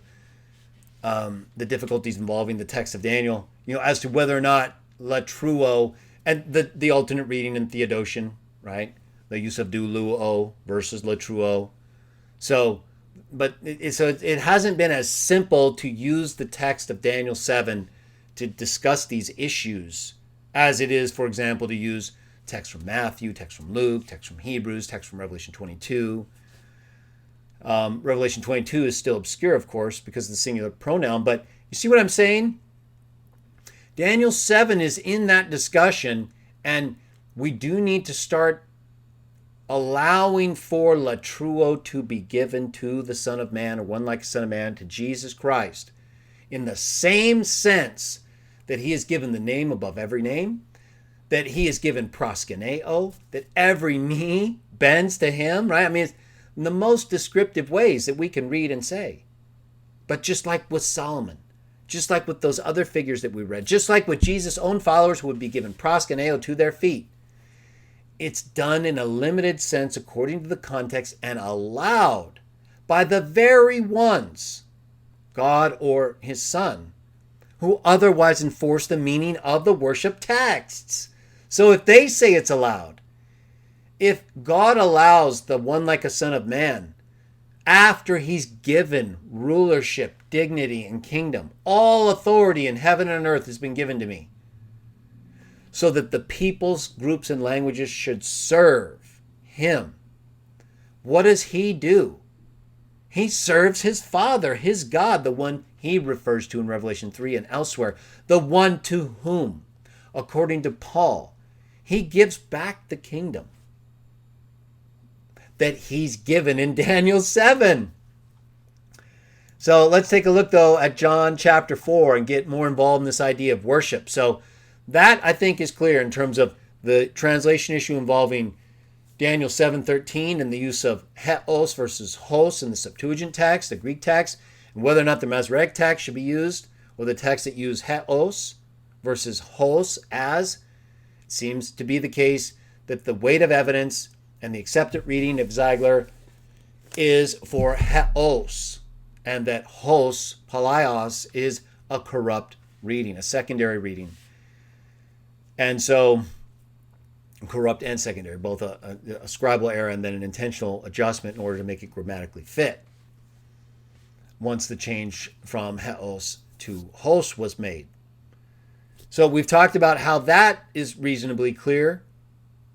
the difficulties involving the text of Daniel, as to whether or not latruo, and the alternate reading in Theodotion, right? The use of douluo versus latruo. So it hasn't been as simple to use the text of Daniel 7 to discuss these issues as it is, for example, to use text from Matthew, text from Luke, text from Hebrews, text from Revelation 22. Revelation 22 is still obscure, of course, because of the singular pronoun, but you see what I'm saying? Daniel 7 is in that discussion, and we do need to start allowing for latruo to be given to the Son of Man, or one like the Son of Man, to Jesus Christ, in the same sense that he is given the name above every name, that he is given proskuneo, that every knee bends to him, right? I mean, it's in the most descriptive ways that we can read and say. But just like with Solomon, just like with those other figures that we read, just like with Jesus' own followers who would be given proskuneo to their feet, it's done in a limited sense according to the context and allowed by the very ones, God or his Son, who otherwise enforce the meaning of the worship texts. So if they say it's allowed, if God allows the one like a son of man, after he's given rulership, dignity, and kingdom, all authority in heaven and earth has been given to me, so that the peoples, groups, and languages should serve him. What does he do? He serves his Father, his God, the one he refers to in Revelation 3 and elsewhere, the one to whom, according to Paul, he gives back the kingdom that he's given in Daniel 7. So let's take a look, though, at John chapter 4 and get more involved in this idea of worship. So that, I think, is clear in terms of the translation issue involving Daniel 7:13 and the use of heos versus hos in the Septuagint text, the Greek text, and whether or not the Masoretic text should be used, or the text that use heos versus hos as. It seems to be the case that the weight of evidence and the accepted reading of Ziegler is for heos, and that hos, palaios, is a corrupt reading, a secondary reading. And so, corrupt and secondary, both a scribal error and then an intentional adjustment in order to make it grammatically fit, once the change from heos to hos was made. So we've talked about how that is reasonably clear,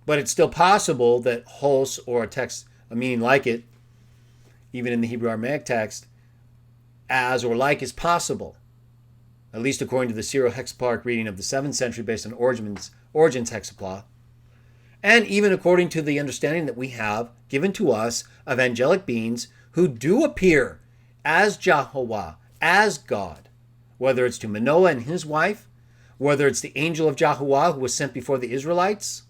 but it's still possible that hos, or a text, a meaning like it, even in the Hebrew Aramaic text, as or like is possible, at least according to the Syro-Hexaplar reading of the 7th century based on Origen's hexapla, and even according to the understanding that we have given to us of angelic beings who do appear as Jehovah, as God, whether it's to Manoah and his wife, whether it's the angel of Jehovah who was sent before the Israelites.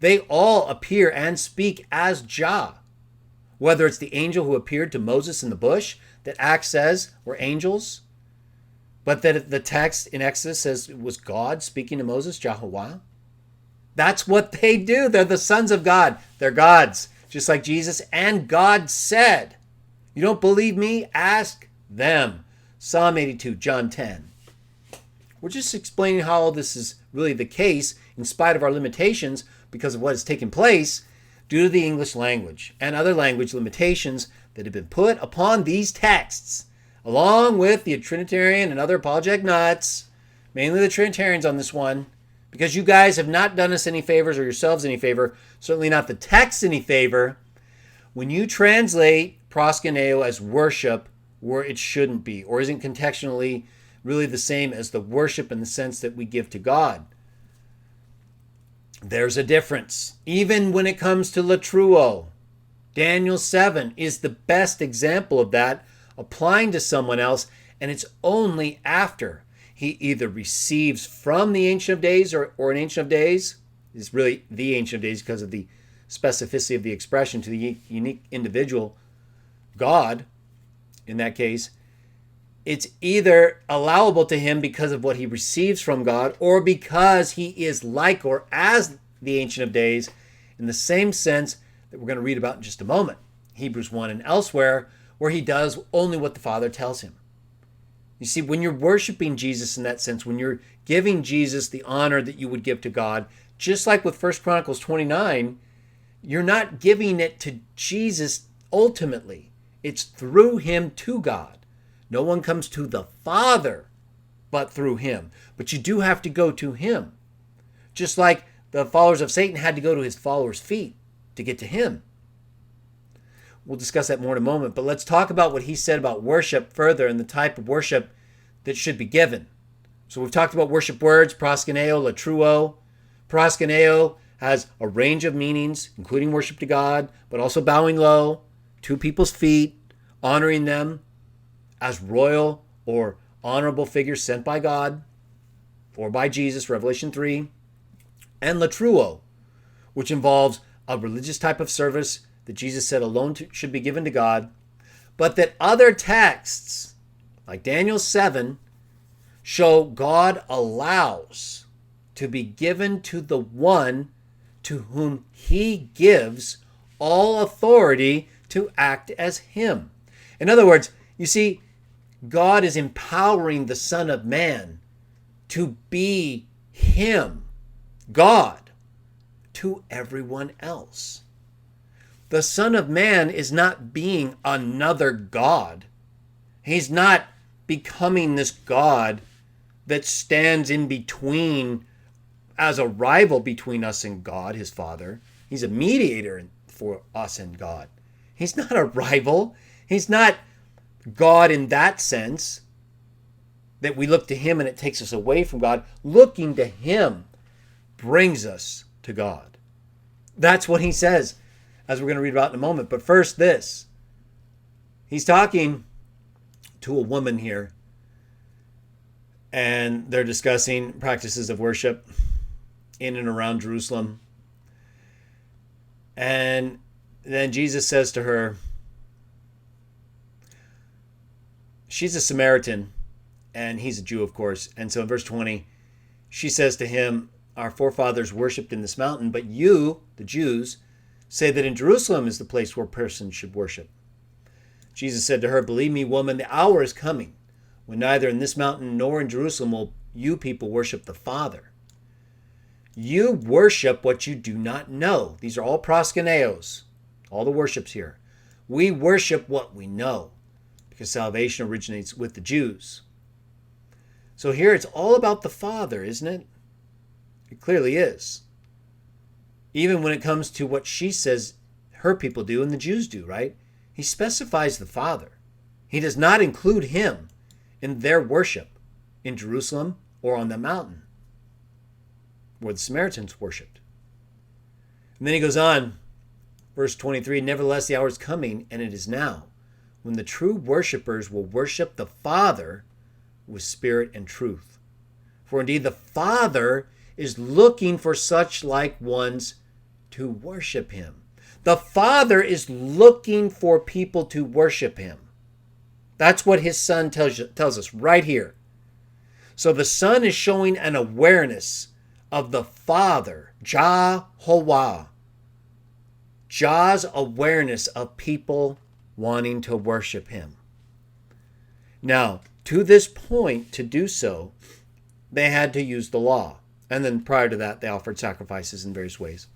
They all appear and speak as Jah, whether it's the angel who appeared to Moses in the bush that Acts says were angels, but that the text in Exodus says it was God speaking to Moses, Jehovah. That's what they do. They're the sons of God. They're gods, just like Jesus. And God said, you don't believe me? Ask them. Psalm 82, John 10. We're just explaining how all this is really the case in spite of our limitations because of what has taken place due to the English language and other language limitations that have been put upon these texts, along with the Trinitarian and other apologetic nuts, mainly the Trinitarians on this one, because you guys have not done us any favors or yourselves any favor, certainly not the text any favor, when you translate proskuneo as worship where it shouldn't be, or isn't contextually really the same as the worship in the sense that we give to God. There's a difference. Even when it comes to latruo, Daniel 7 is the best example of that, applying to someone else, and it's only after he either receives from the Ancient of Days or an Ancient of Days, is really the Ancient of Days because of the specificity of the expression to the unique individual, God, in that case, it's either allowable to him because of what he receives from God or because he is like or as the Ancient of Days in the same sense that we're going to read about in just a moment, Hebrews 1 and elsewhere, where he does only what the Father tells him. You see, when you're worshiping Jesus in that sense, when you're giving Jesus the honor that you would give to God, just like with 1 Chronicles 29, you're not giving it to Jesus ultimately. It's through him to God. No one comes to the Father but through him. But you do have to go to him. Just like the followers of Satan had to go to his followers' feet to get to him. We'll discuss that more in a moment, but let's talk about what he said about worship further and the type of worship that should be given. So we've talked about worship words, proskuneo, latruo. Proskuneo has a range of meanings, including worship to God, but also bowing low to people's feet, honoring them as royal or honorable figures sent by God or by Jesus, Revelation 3. And latruo, which involves a religious type of service that Jesus said alone should be given to God, but that other texts like Daniel 7, show God allows to be given to the one to whom he gives all authority to act as him. In other words, you see, God is empowering the Son of Man to be him, God, to everyone else. The Son of Man is not being another God. He's not becoming this God that stands in between as a rival between us and God, his Father. He's a mediator for us and God. He's not a rival. He's not God in that sense, that we look to him and it takes us away from God. Looking to him brings us to God. That's what he says, as we're going to read about in a moment. But first, this. He's talking to a woman here, and they're discussing practices of worship in and around Jerusalem. And then Jesus says to her, she's a Samaritan, and he's a Jew, of course. And so in verse 20, she says to him, our forefathers worshipped in this mountain, but you, the Jews, say that in Jerusalem is the place where persons should worship. Jesus said to her, believe me, woman, the hour is coming when neither in this mountain nor in Jerusalem will you people worship the Father. You worship what you do not know. These are all proskuneos, all the worships here. We worship what we know, because salvation originates with the Jews. So here it's all about the Father, isn't it? It clearly is. Even when it comes to what she says her people do and the Jews do, right? He specifies the Father. He does not include him in their worship in Jerusalem or on the mountain where the Samaritans worshipped. And then he goes on, verse 23, nevertheless the hour is coming, and it is now, when the true worshipers will worship the Father with spirit and truth. For indeed the Father is looking for such like ones to worship him. The Father is looking for people to worship him. That's what his Son tells us right here. So the Son is showing an awareness of the Father, Jehovah. Jah's awareness of people wanting to worship him. Now, to this point, to do so, they had to use the law. And then prior to that, they offered sacrifices in various ways.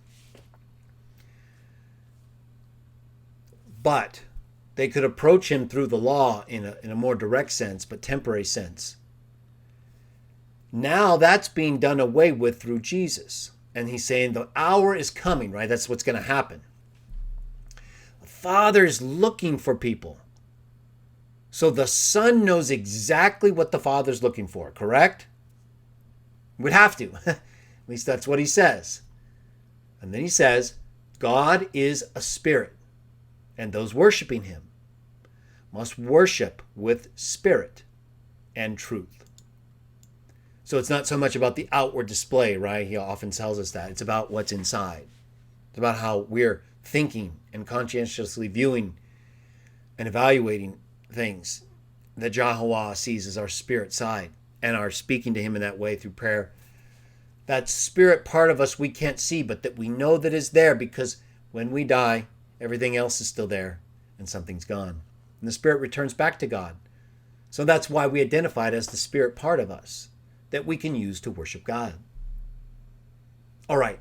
But they could approach him through the law in a more direct sense, but temporary sense. Now that's being done away with through Jesus. And he's saying the hour is coming, right? That's what's going to happen. The Father is looking for people. So the Son knows exactly what the Father's looking for, correct? Would have to. At least that's what he says. And then he says, God is a spirit, and those worshiping him must worship with spirit and truth. So it's not so much about the outward display, right? He often tells us that. It's about what's inside. It's about how we're thinking and conscientiously viewing and evaluating things that Jehovah sees as our spirit side, and are speaking to him in that way through prayer. That spirit part of us we can't see, but that we know that is there, because when we die, everything else is still there and something's gone. And the spirit returns back to God. So that's why we identify it as the spirit part of us that we can use to worship God. All right.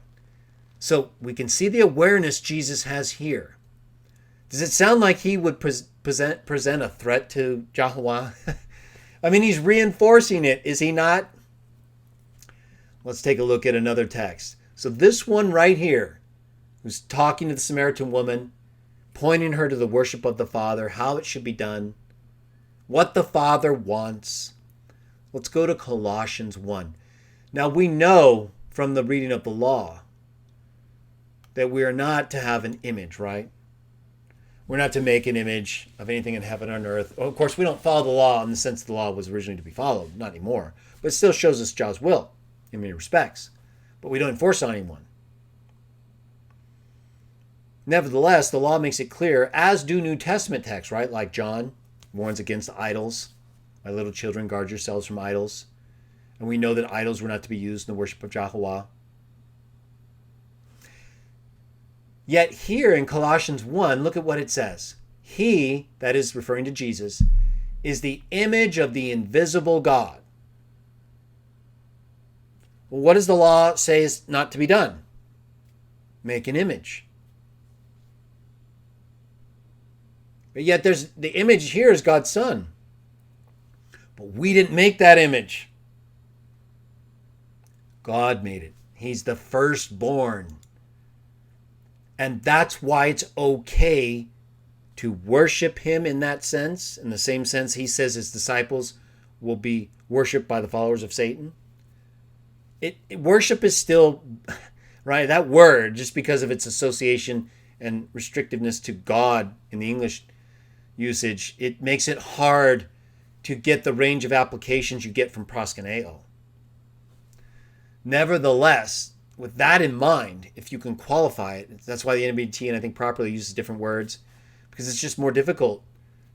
So we can see the awareness Jesus has here. Does it sound like he would present a threat to Jehovah? I mean, he's reinforcing it, is he not? Let's take a look at another text. So this one right here, who's talking to the Samaritan woman, pointing her to the worship of the Father, how it should be done, what the Father wants. Let's go to Colossians 1. Now we know from the reading of the law that we are not to have an image, right? We're not to make an image of anything in heaven or on earth. Well, of course, we don't follow the law in the sense the law was originally to be followed, not anymore. But it still shows us Jah's will in many respects. But we don't enforce it on anyone. Nevertheless, the law makes it clear, as do New Testament texts, right? Like John warns against idols, My little children, guard yourselves from idols. And we know that idols were not to be used in the worship of Jehovah. Yet here in Colossians 1, look at what it says. He, that is referring to Jesus, is the image of the invisible God. Well, what does the law say is not to be done? Make an image. But yet the image here is God's Son. But we didn't make that image. God made it. He's the firstborn. And that's why it's okay to worship him in that sense, in the same sense he says his disciples will be worshipped by the followers of Satan. Worship is still, right, that word, just because of its association and restrictiveness to God in the English usage, it makes it hard to get the range of applications you get from proskuneo. Nevertheless, with that in mind, if you can qualify it, that's why the NBT, and I think properly, uses different words, because it's just more difficult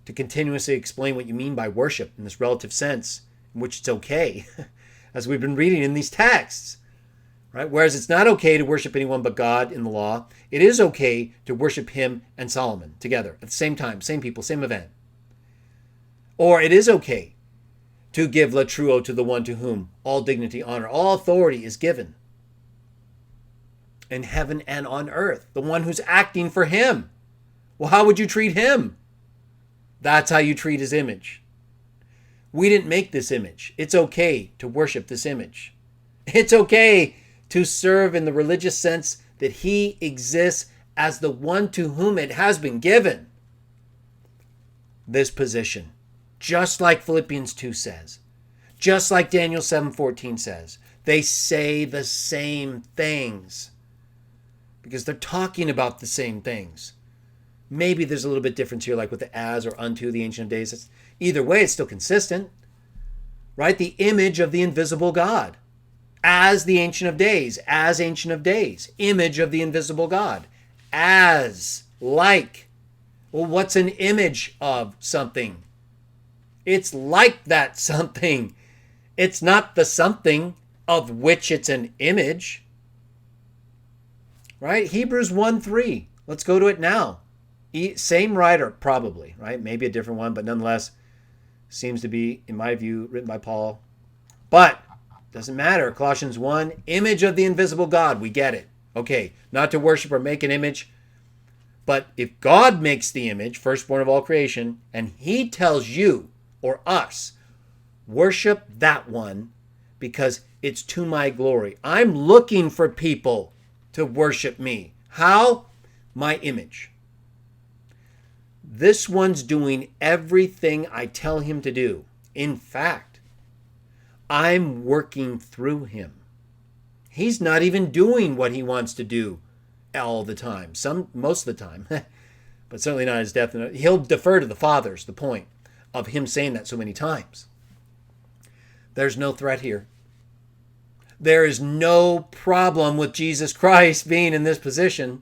to continuously explain what you mean by worship in this relative sense, in which it's okay, as we've been reading in these texts. Right? Whereas it's not okay to worship anyone but God in the law, it is okay to worship him and Solomon together at the same time, same people, same event. Or it is okay to give latruo to the one to whom all dignity, honor, all authority is given in heaven and on earth, the one who's acting for him. Well, how would you treat him? That's how you treat his image. We didn't make this image. It's okay to worship this image. It's okay to serve in the religious sense that he exists as the one to whom it has been given this position. Just like Philippians 2 says. Just like Daniel 7:14 says. They say the same things. Because they're talking about the same things. Maybe there's a little bit difference here, like with the as or unto the Ancient of Days. Either way, it's still consistent. Right? The image of the invisible God. As the Ancient of Days. As Ancient of Days. Image of the invisible God. As. Like. Well, what's an image of something? It's like that something. It's not the something of which it's an image. Right? Hebrews 1:3. Let's go to it now. Same writer, probably, right? Maybe a different one, but nonetheless, seems to be, in my view, written by Paul. But, doesn't matter. Colossians 1, image of the invisible God. We get it. Okay, not to worship or make an image. But if God makes the image, firstborn of all creation, and he tells you, or us, worship that one because it's to my glory. I'm looking for people to worship me. How? My image. This one's doing everything I tell him to do. In fact, I'm working through him. He's not even doing what he wants to do all the time. Most of the time. But certainly not his death. He'll defer to the Father's the point of him saying that so many times. There's no threat here. There is no problem with Jesus Christ being in this position.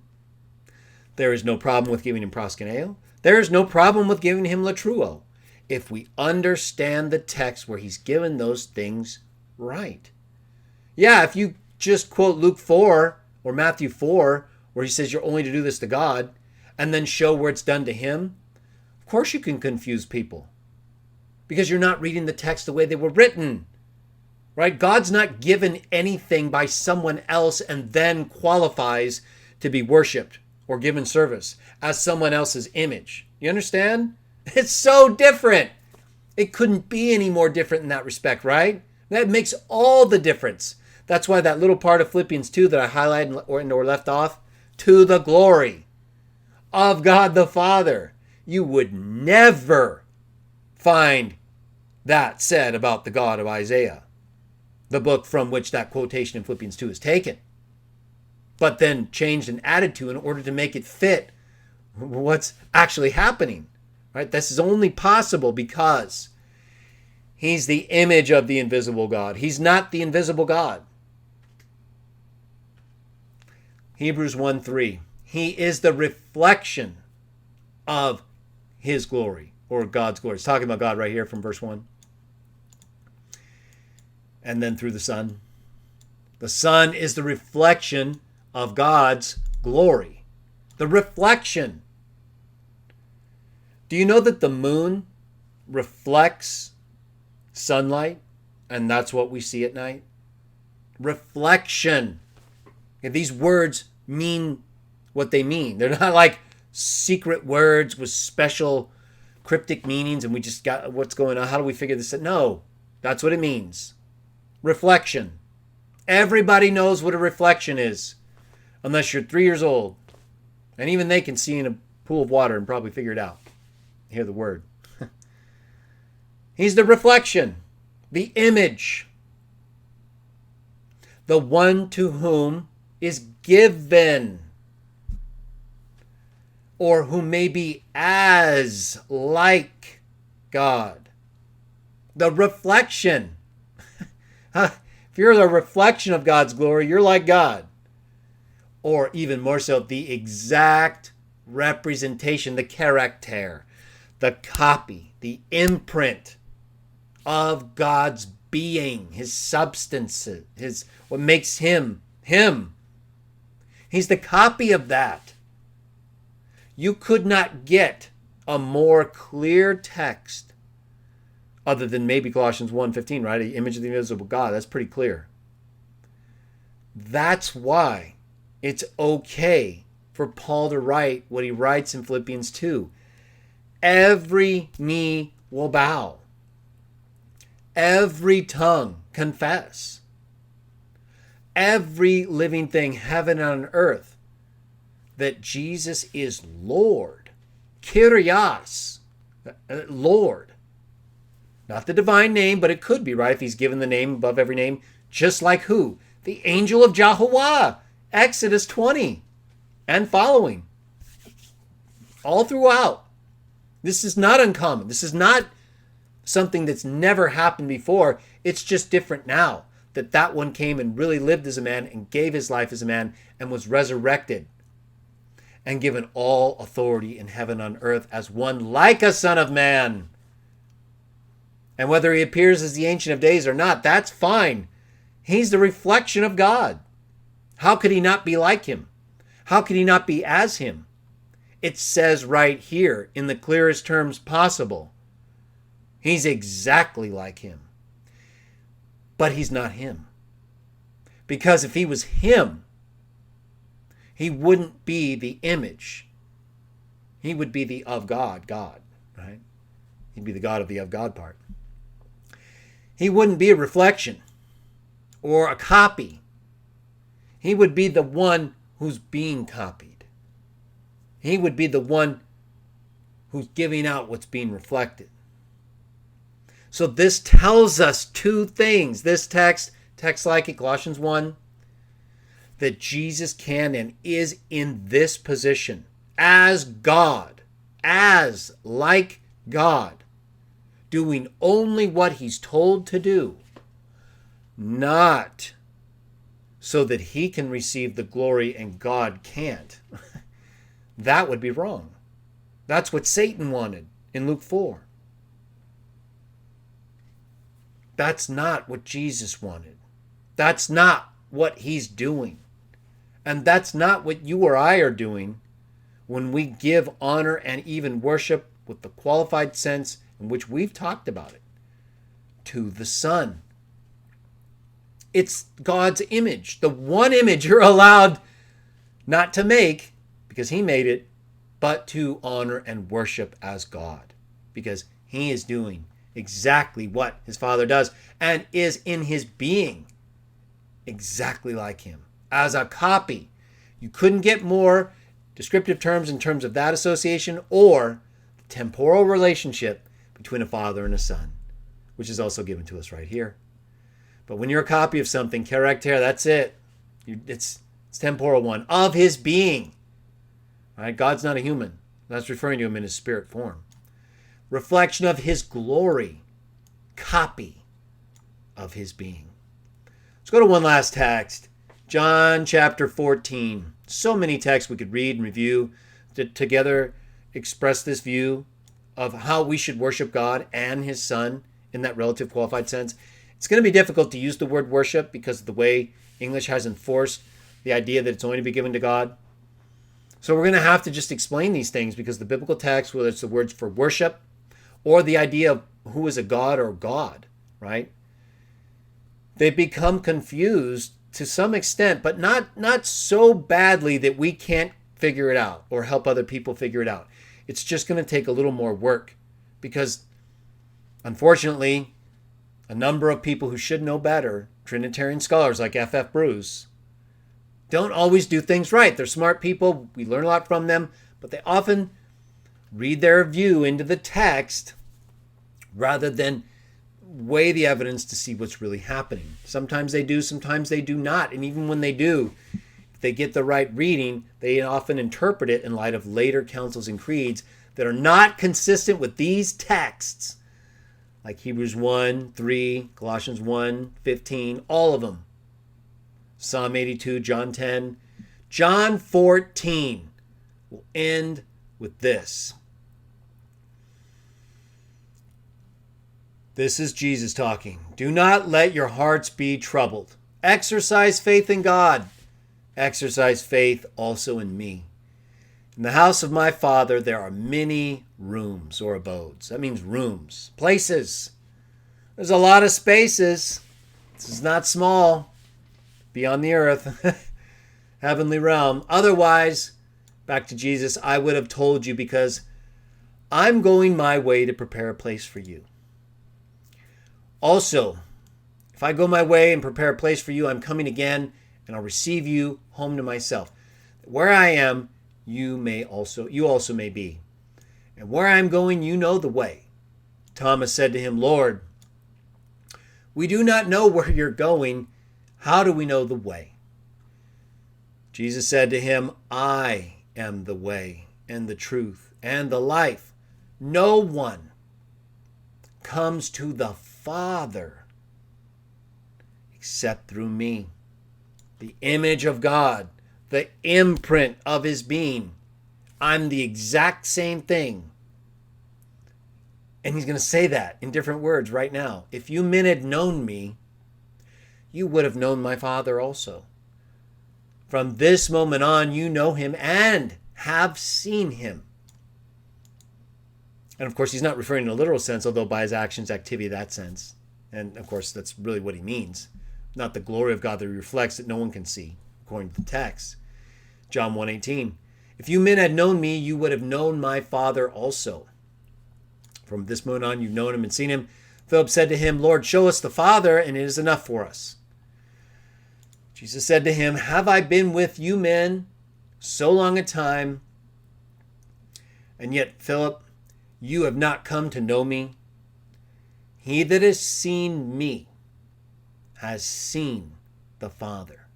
There is no problem with giving him proskuneo. There is no problem with giving him latruo, if we understand the text where he's given those things right. Yeah, if you just quote Luke 4 or Matthew 4, where he says you're only to do this to God, and then show where it's done to him, of course you can confuse people. Because you're not reading the text the way they were written. Right? God's not given anything by someone else and then qualifies to be worshipped or given service as someone else's image. You understand? It's so different. It couldn't be any more different in that respect, right? That makes all the difference. That's why that little part of Philippians 2 that I highlighted or left off, to the glory of God the Father. You would never find that said about the God of Isaiah, the book from which that quotation in Philippians 2 is taken, but then changed and added to in order to make it fit what's actually happening. Right? This is only possible because he's the image of the invisible God. He's not the invisible God. Hebrews 1:3. He is the reflection of his glory, or God's glory. It's talking about God right here from verse 1. and then through the Son. The Son is the reflection of God's glory. The reflection. Do you know that the moon reflects sunlight, and that's what we see at night? Reflection. These words mean what they mean. They're not like secret words with special cryptic meanings and we just got what's going on. How do we figure this out? No, that's what it means. Reflection. Everybody knows what a reflection is, unless you're 3 years old. And even they can see in a pool of water and probably figure it out. Hear the word. He's the reflection, the image, the one to whom is given, or who may be as like God. The reflection. If you're the reflection of God's glory, you're like God. Or even more so, the exact representation, the character, the copy, the imprint of God's being, his substance, what makes him, him. He's the copy of that. You could not get a more clear text other than maybe Colossians 1:15, right? The image of the invisible God. That's pretty clear. That's why it's okay for Paul to write what he writes in Philippians 2. Every knee will bow. Every tongue confess. Every living thing, heaven and earth, that Jesus is Lord. Kyrios, Lord. Not the divine name, but it could be, right? If he's given the name above every name. Just like who? The angel of Jehovah. Exodus 20 and following. All throughout. This is not uncommon. This is not something that's never happened before. It's just different now that one came and really lived as a man and gave his life as a man and was resurrected and given all authority in heaven and on earth as one like a son of man. And whether he appears as the Ancient of Days or not, that's fine. He's the reflection of God. How could he not be like him? How could he not be as him? It says right here in the clearest terms possible. He's exactly like him. But he's not him. Because if he was him, he wouldn't be the image. He would be the of God, right? He'd be the God of the of God part. He wouldn't be a reflection or a copy. He would be the one who's being copied. He would be the one who's giving out what's being reflected. So this tells us two things. This text like it, Colossians 1, that Jesus can and is in this position as God, as like God, doing only what he's told to do, not so that he can receive the glory and God can't. That would be wrong. That's what Satan wanted in Luke 4. That's not what Jesus wanted. That's not what he's doing. And that's not what you or I are doing when we give honor and even worship with the qualified sense in which we've talked about it to the Son. It's God's image, the one image you're allowed not to make because he made it, but to honor and worship as God because he is doing exactly what his Father does and is in his being exactly like him as a copy. You couldn't get more descriptive terms in terms of that association or the temporal relationship between a father and a son, which is also given to us right here. But when you're a copy of something, character, that's it. It's temporal one of his being. Right? God's not a human. That's referring to him in his spirit form. Reflection of his glory. Copy of his being. Let's go to one last text. John chapter 14. So many texts we could read and review to together express this view of how we should worship God and his Son in that relative qualified sense. It's going to be difficult to use the word worship because of the way English has enforced the idea that it's only to be given to God. So we're going to have to just explain these things because the biblical text, whether it's the words for worship or the idea of who is a god or God, right? They become confused to some extent, but not so badly that we can't figure it out or help other people figure it out. It's just going to take a little more work because, unfortunately, a number of people who should know better, Trinitarian scholars like F.F. Bruce, don't always do things right. They're smart people. We learn a lot from them, but they often read their view into the text rather than weigh the evidence to see what's really happening. Sometimes they do, sometimes they do not. And even when they do, if they get the right reading, they often interpret it in light of later councils and creeds that are not consistent with these texts, like Hebrews 1:3, Colossians 1:15, all of them. Psalm 82, John 10. John 14 will end with this. This is Jesus talking. Do not let your hearts be troubled. Exercise faith in God. Exercise faith also in me. In the house of my Father there are many rooms or abodes. That means rooms, places. There's a lot of spaces. This is not small. Beyond the earth. Heavenly realm. Otherwise, back to Jesus, I would have told you because I'm going my way to prepare a place for you. Also, if I go my way and prepare a place for you, I'm coming again and I'll receive you home to myself. Where I am, you also may be. And where I am going, you know the way. Thomas said to him, Lord, we do not know where you're going. How do we know the way? Jesus said to him, I am the way and the truth and the life. No one comes to the Father except through me. The image of God, the imprint of his being. I'm the exact same thing. And he's going to say that in different words right now. If you men had known me, you would have known my Father also. From this moment on, you know him and have seen him. And of course, he's not referring in a literal sense, although by his actions, activity, that sense. And of course, that's really what he means. Not the glory of God that he reflects that no one can see, according to the text. John 1:18. If you men had known me, you would have known my Father also. From this moment on, you've known him and seen him. Philip said to him, Lord, show us the Father, and it is enough for us. Jesus said to him, have I been with you men so long a time, and yet, Philip, you have not come to know me? He that has seen me has seen the Father.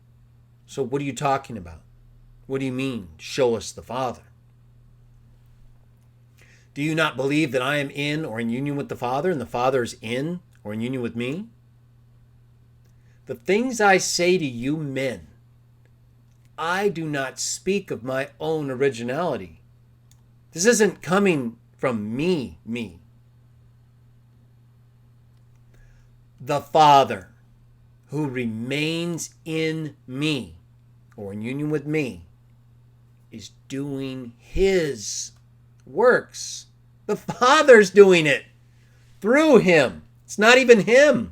So what are you talking about? What do you mean, show us the Father? Do you not believe that I am in or in union with the Father, and the Father is in or in union with me? The things I say to you men, I do not speak of my own originality. This isn't coming from me. The Father who remains in me or in union with me is doing his works. The Father's doing it through him. It's not even him.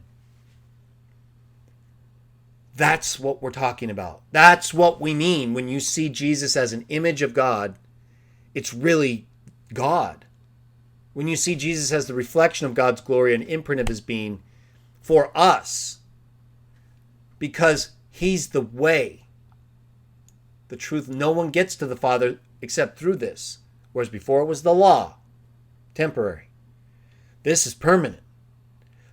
That's what we're talking about. That's what we mean when you see Jesus as an image of God. It's really God. When you see Jesus as the reflection of God's glory and imprint of his being for us, because he's the way, the truth. No one gets to the Father except through this. Whereas before it was the law, temporary. This is permanent.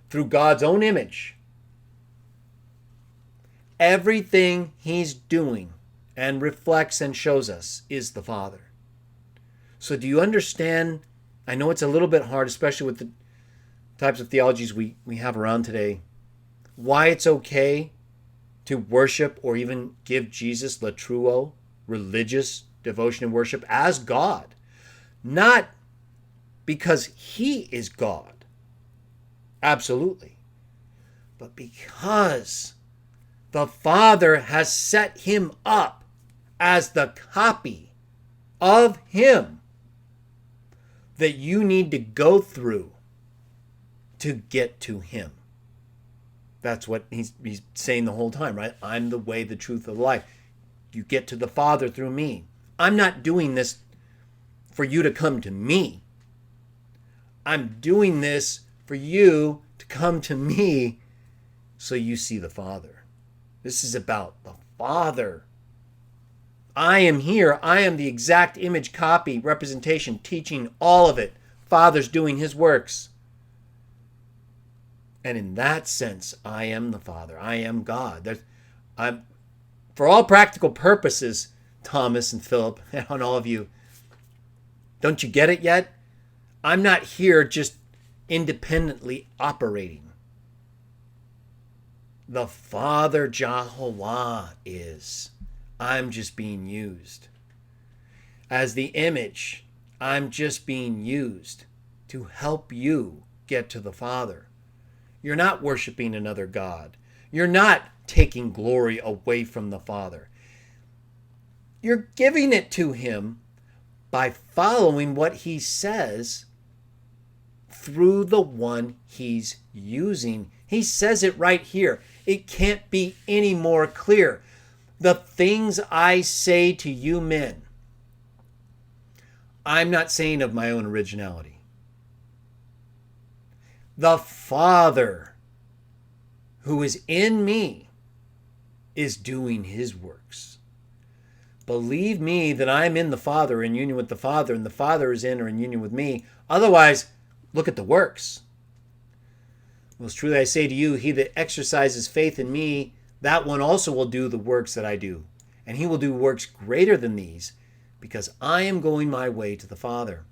Through God's own image. Everything he's doing and reflects and shows us is the Father. So do you understand? I know it's a little bit hard, especially with the types of theologies we have around today, why it's okay to worship or even give Jesus latruo, religious devotion and worship, as God. Not because he is God. Absolutely. but because the Father has set him up as the copy of him that you need to go through to get to him. That's what he's saying the whole time, right? I'm the way, the truth, of the life. You get to the Father through me. I'm not doing this for you to come to me. I'm doing this for you to come to me so you see the Father. This is about the Father. I am here. I am the exact image, copy, representation, teaching, all of it. Father's doing his works. And in that sense, I am the Father. I am God. I'm, for all practical purposes, Thomas and Philip and all of you, don't you get it yet? I'm not here just independently operating. The Father Jehovah is. I'm just being used. As the image, I'm just being used to help you get to the Father. You're not worshiping another God. You're not taking glory away from the Father. You're giving it to him by following what he says through the one he's using. He says it right here. It can't be any more clear. The things I say to you men, I'm not saying of my own originality. The Father who is in me is doing his works. Believe me that I'm in the Father, in union with the Father, and the Father is in or in union with me. Otherwise, look at the works. Most truly I say to you, he that exercises faith in me, that one also will do the works that I do. And he will do works greater than these, because I am going my way to the Father.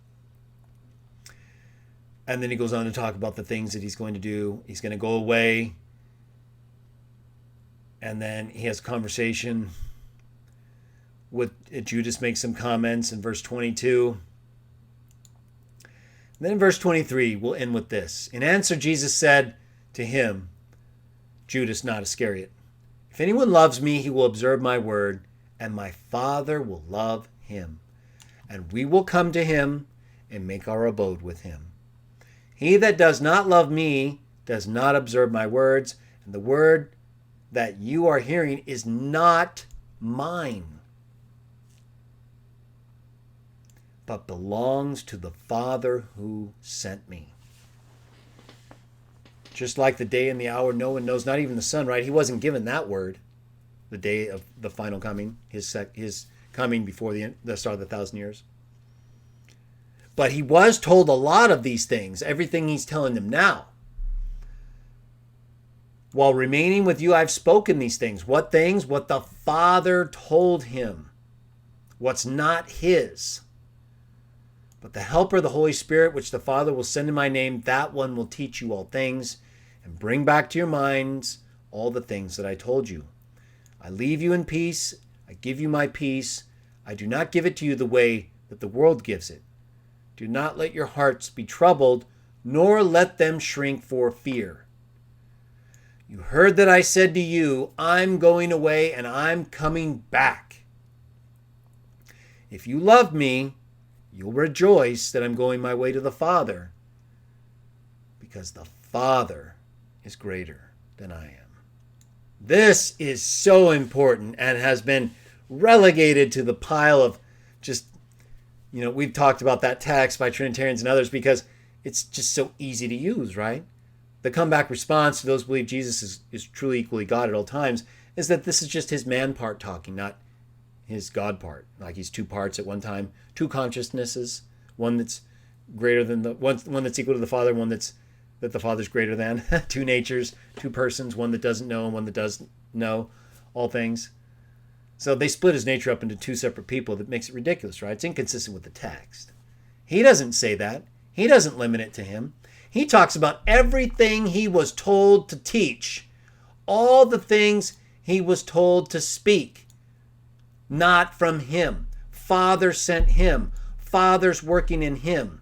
And then he goes on to talk about the things that he's going to do. He's going to go away. And then he has a conversation with Judas, makes some comments in verse 22. And then in verse 23, we'll end with this. In answer, Jesus said to him, Judas, not Iscariot, if anyone loves me, he will observe my word, and my Father will love him. And we will come to him and make our abode with him. He that does not love me does not observe my words, and the word that you are hearing is not mine, but belongs to the Father who sent me. Just like the day and the hour no one knows, not even the Son, right? He wasn't given that word, the day of the final coming, his coming before the start of the 1,000 years. But he was told a lot of these things, everything he's telling them now. While remaining with you, I've spoken these things. What things? What the Father told him. What's not his. But the Helper, the Holy Spirit, which the Father will send in my name, that one will teach you all things and bring back to your minds all the things that I told you. I leave you in peace. I give you my peace. I do not give it to you the way that the world gives it. Do not let your hearts be troubled, nor let them shrink for fear. You heard that I said to you, I'm going away and I'm coming back. If you love me, you'll rejoice that I'm going my way to the Father, because the Father is greater than I am. This is so important and has been relegated to the pile of just, we've talked about that text by Trinitarians and others because it's just so easy to use, right? The comeback response to those who believe Jesus is truly equally God at all times is that this is just his man part talking, not his God part. Like he's two parts at one time, two consciousnesses, one that's greater than the one that's equal to the Father, one that the Father's greater than, two natures, two persons, one that doesn't know and one that does know all things. So they split his nature up into two separate people. That makes it ridiculous, right? It's inconsistent with the text. He doesn't say that. He doesn't limit it to him. He talks about everything he was told to teach, all the things he was told to speak, not from him. Father sent him. Father's working in him.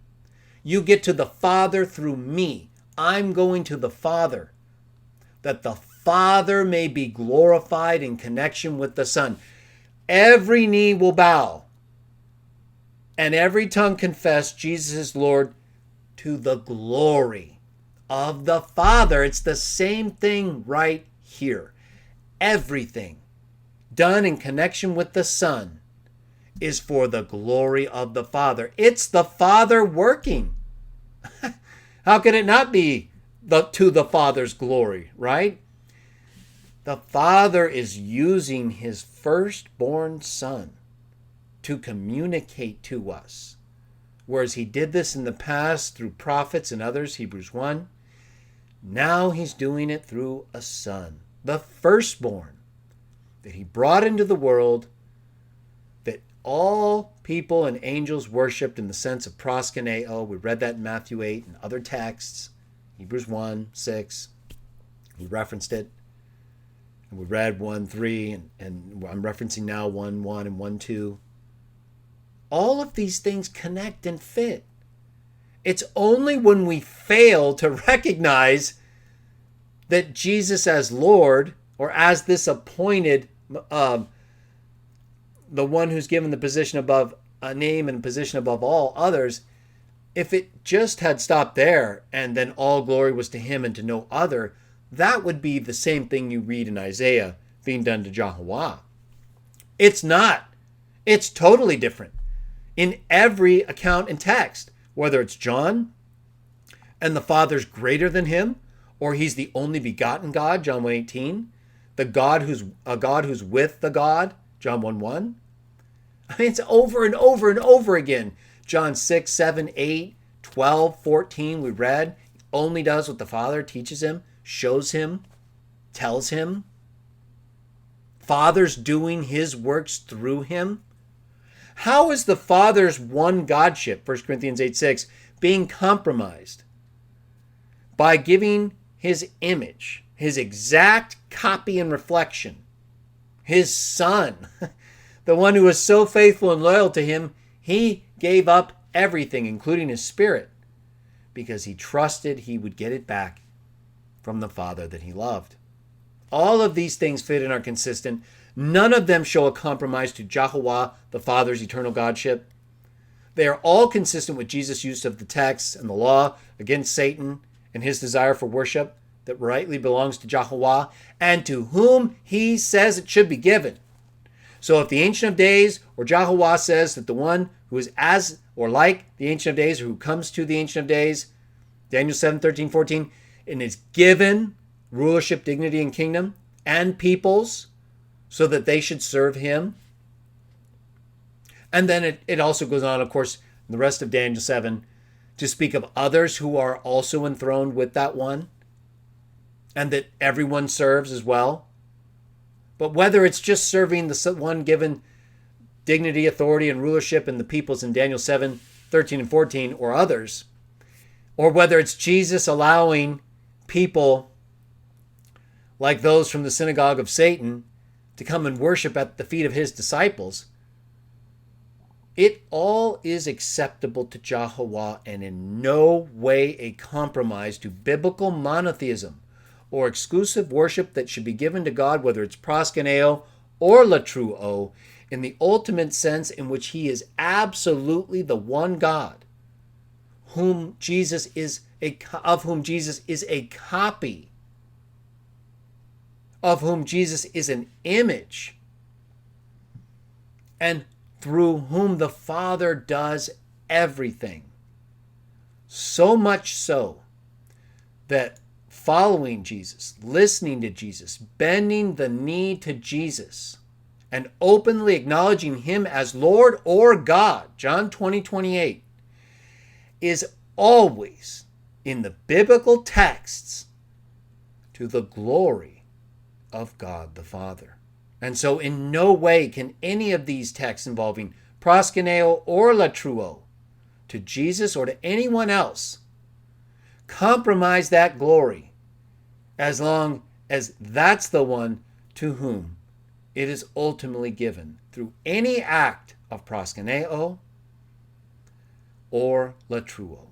You get to the Father through me. I'm going to the Father. that the Father may be glorified in connection with the Son. Every knee will bow and every tongue confess Jesus is Lord to the glory of the Father. It's the same thing right here. Everything done in connection with the Son is for the glory of the Father. It's the Father working. How can it not be to the Father's glory, right? The Father is using his firstborn Son to communicate to us. Whereas he did this in the past through prophets and others, Hebrews 1, now he's doing it through a Son, the firstborn, that he brought into the world, that all people and angels worshipped in the sense of proskuneo. We read that in Matthew 8 and other texts, Hebrews 1, 6. We referenced it. And we read 1:3, and I'm referencing now 1:1 and 1:2. All of these things connect and fit. It's only when we fail to recognize that Jesus as Lord, or as this appointed, the one who's given the position above a name and position above all others, if it just had stopped there and then all glory was to him and to no other, that would be the same thing you read in Isaiah being done to Jehovah. It's not. It's totally different. In every account and text, whether it's John and the Father's greater than him, or he's the only begotten God, John 1:18, the God who's with the God, John 1:1. I mean, it's over and over and over again. John 6, 7, 8, 12, 14, we read. He only does what the Father teaches him, shows him, tells him. Father's doing his works through him. How is the Father's one Godship, 1 Corinthians 8:6, being compromised? By giving his image, his exact copy and reflection, his Son, the one who was so faithful and loyal to him, he gave up everything, including his spirit, because he trusted he would get it back from the Father that he loved. All of these things fit and are consistent. None of them show a compromise to Jehovah, the Father's eternal Godship. They are all consistent with Jesus' use of the text and the law against Satan and his desire for worship that rightly belongs to Jehovah and to whom he says it should be given. So if the Ancient of Days or Jehovah says that the one who is as or like the Ancient of Days or who comes to the Ancient of Days, Daniel 7, 13, 14, and is given rulership, dignity, and kingdom and peoples so that they should serve him. And then it also goes on, of course, in the rest of Daniel 7 to speak of others who are also enthroned with that one and that everyone serves as well. But whether it's just serving the one given dignity, authority, and rulership in the peoples in Daniel 7, 13, and 14 or others, or whether it's Jesus allowing people like those from the synagogue of Satan to come and worship at the feet of his disciples, it all is acceptable to Jehovah and in no way a compromise to biblical monotheism or exclusive worship that should be given to God, whether it's proskuneo or latruo, in the ultimate sense in which he is absolutely the one God, of whom Jesus is a copy, of whom Jesus is an image, and through whom the Father does everything. So much so that following Jesus, listening to Jesus, bending the knee to Jesus, and openly acknowledging him as Lord or God, John 20:28, is always in the biblical texts to the glory of God the Father. And so in no way can any of these texts involving proskuneo or latruo to Jesus or to anyone else compromise that glory, as long as that's the one to whom it is ultimately given through any act of proskuneo or latruo.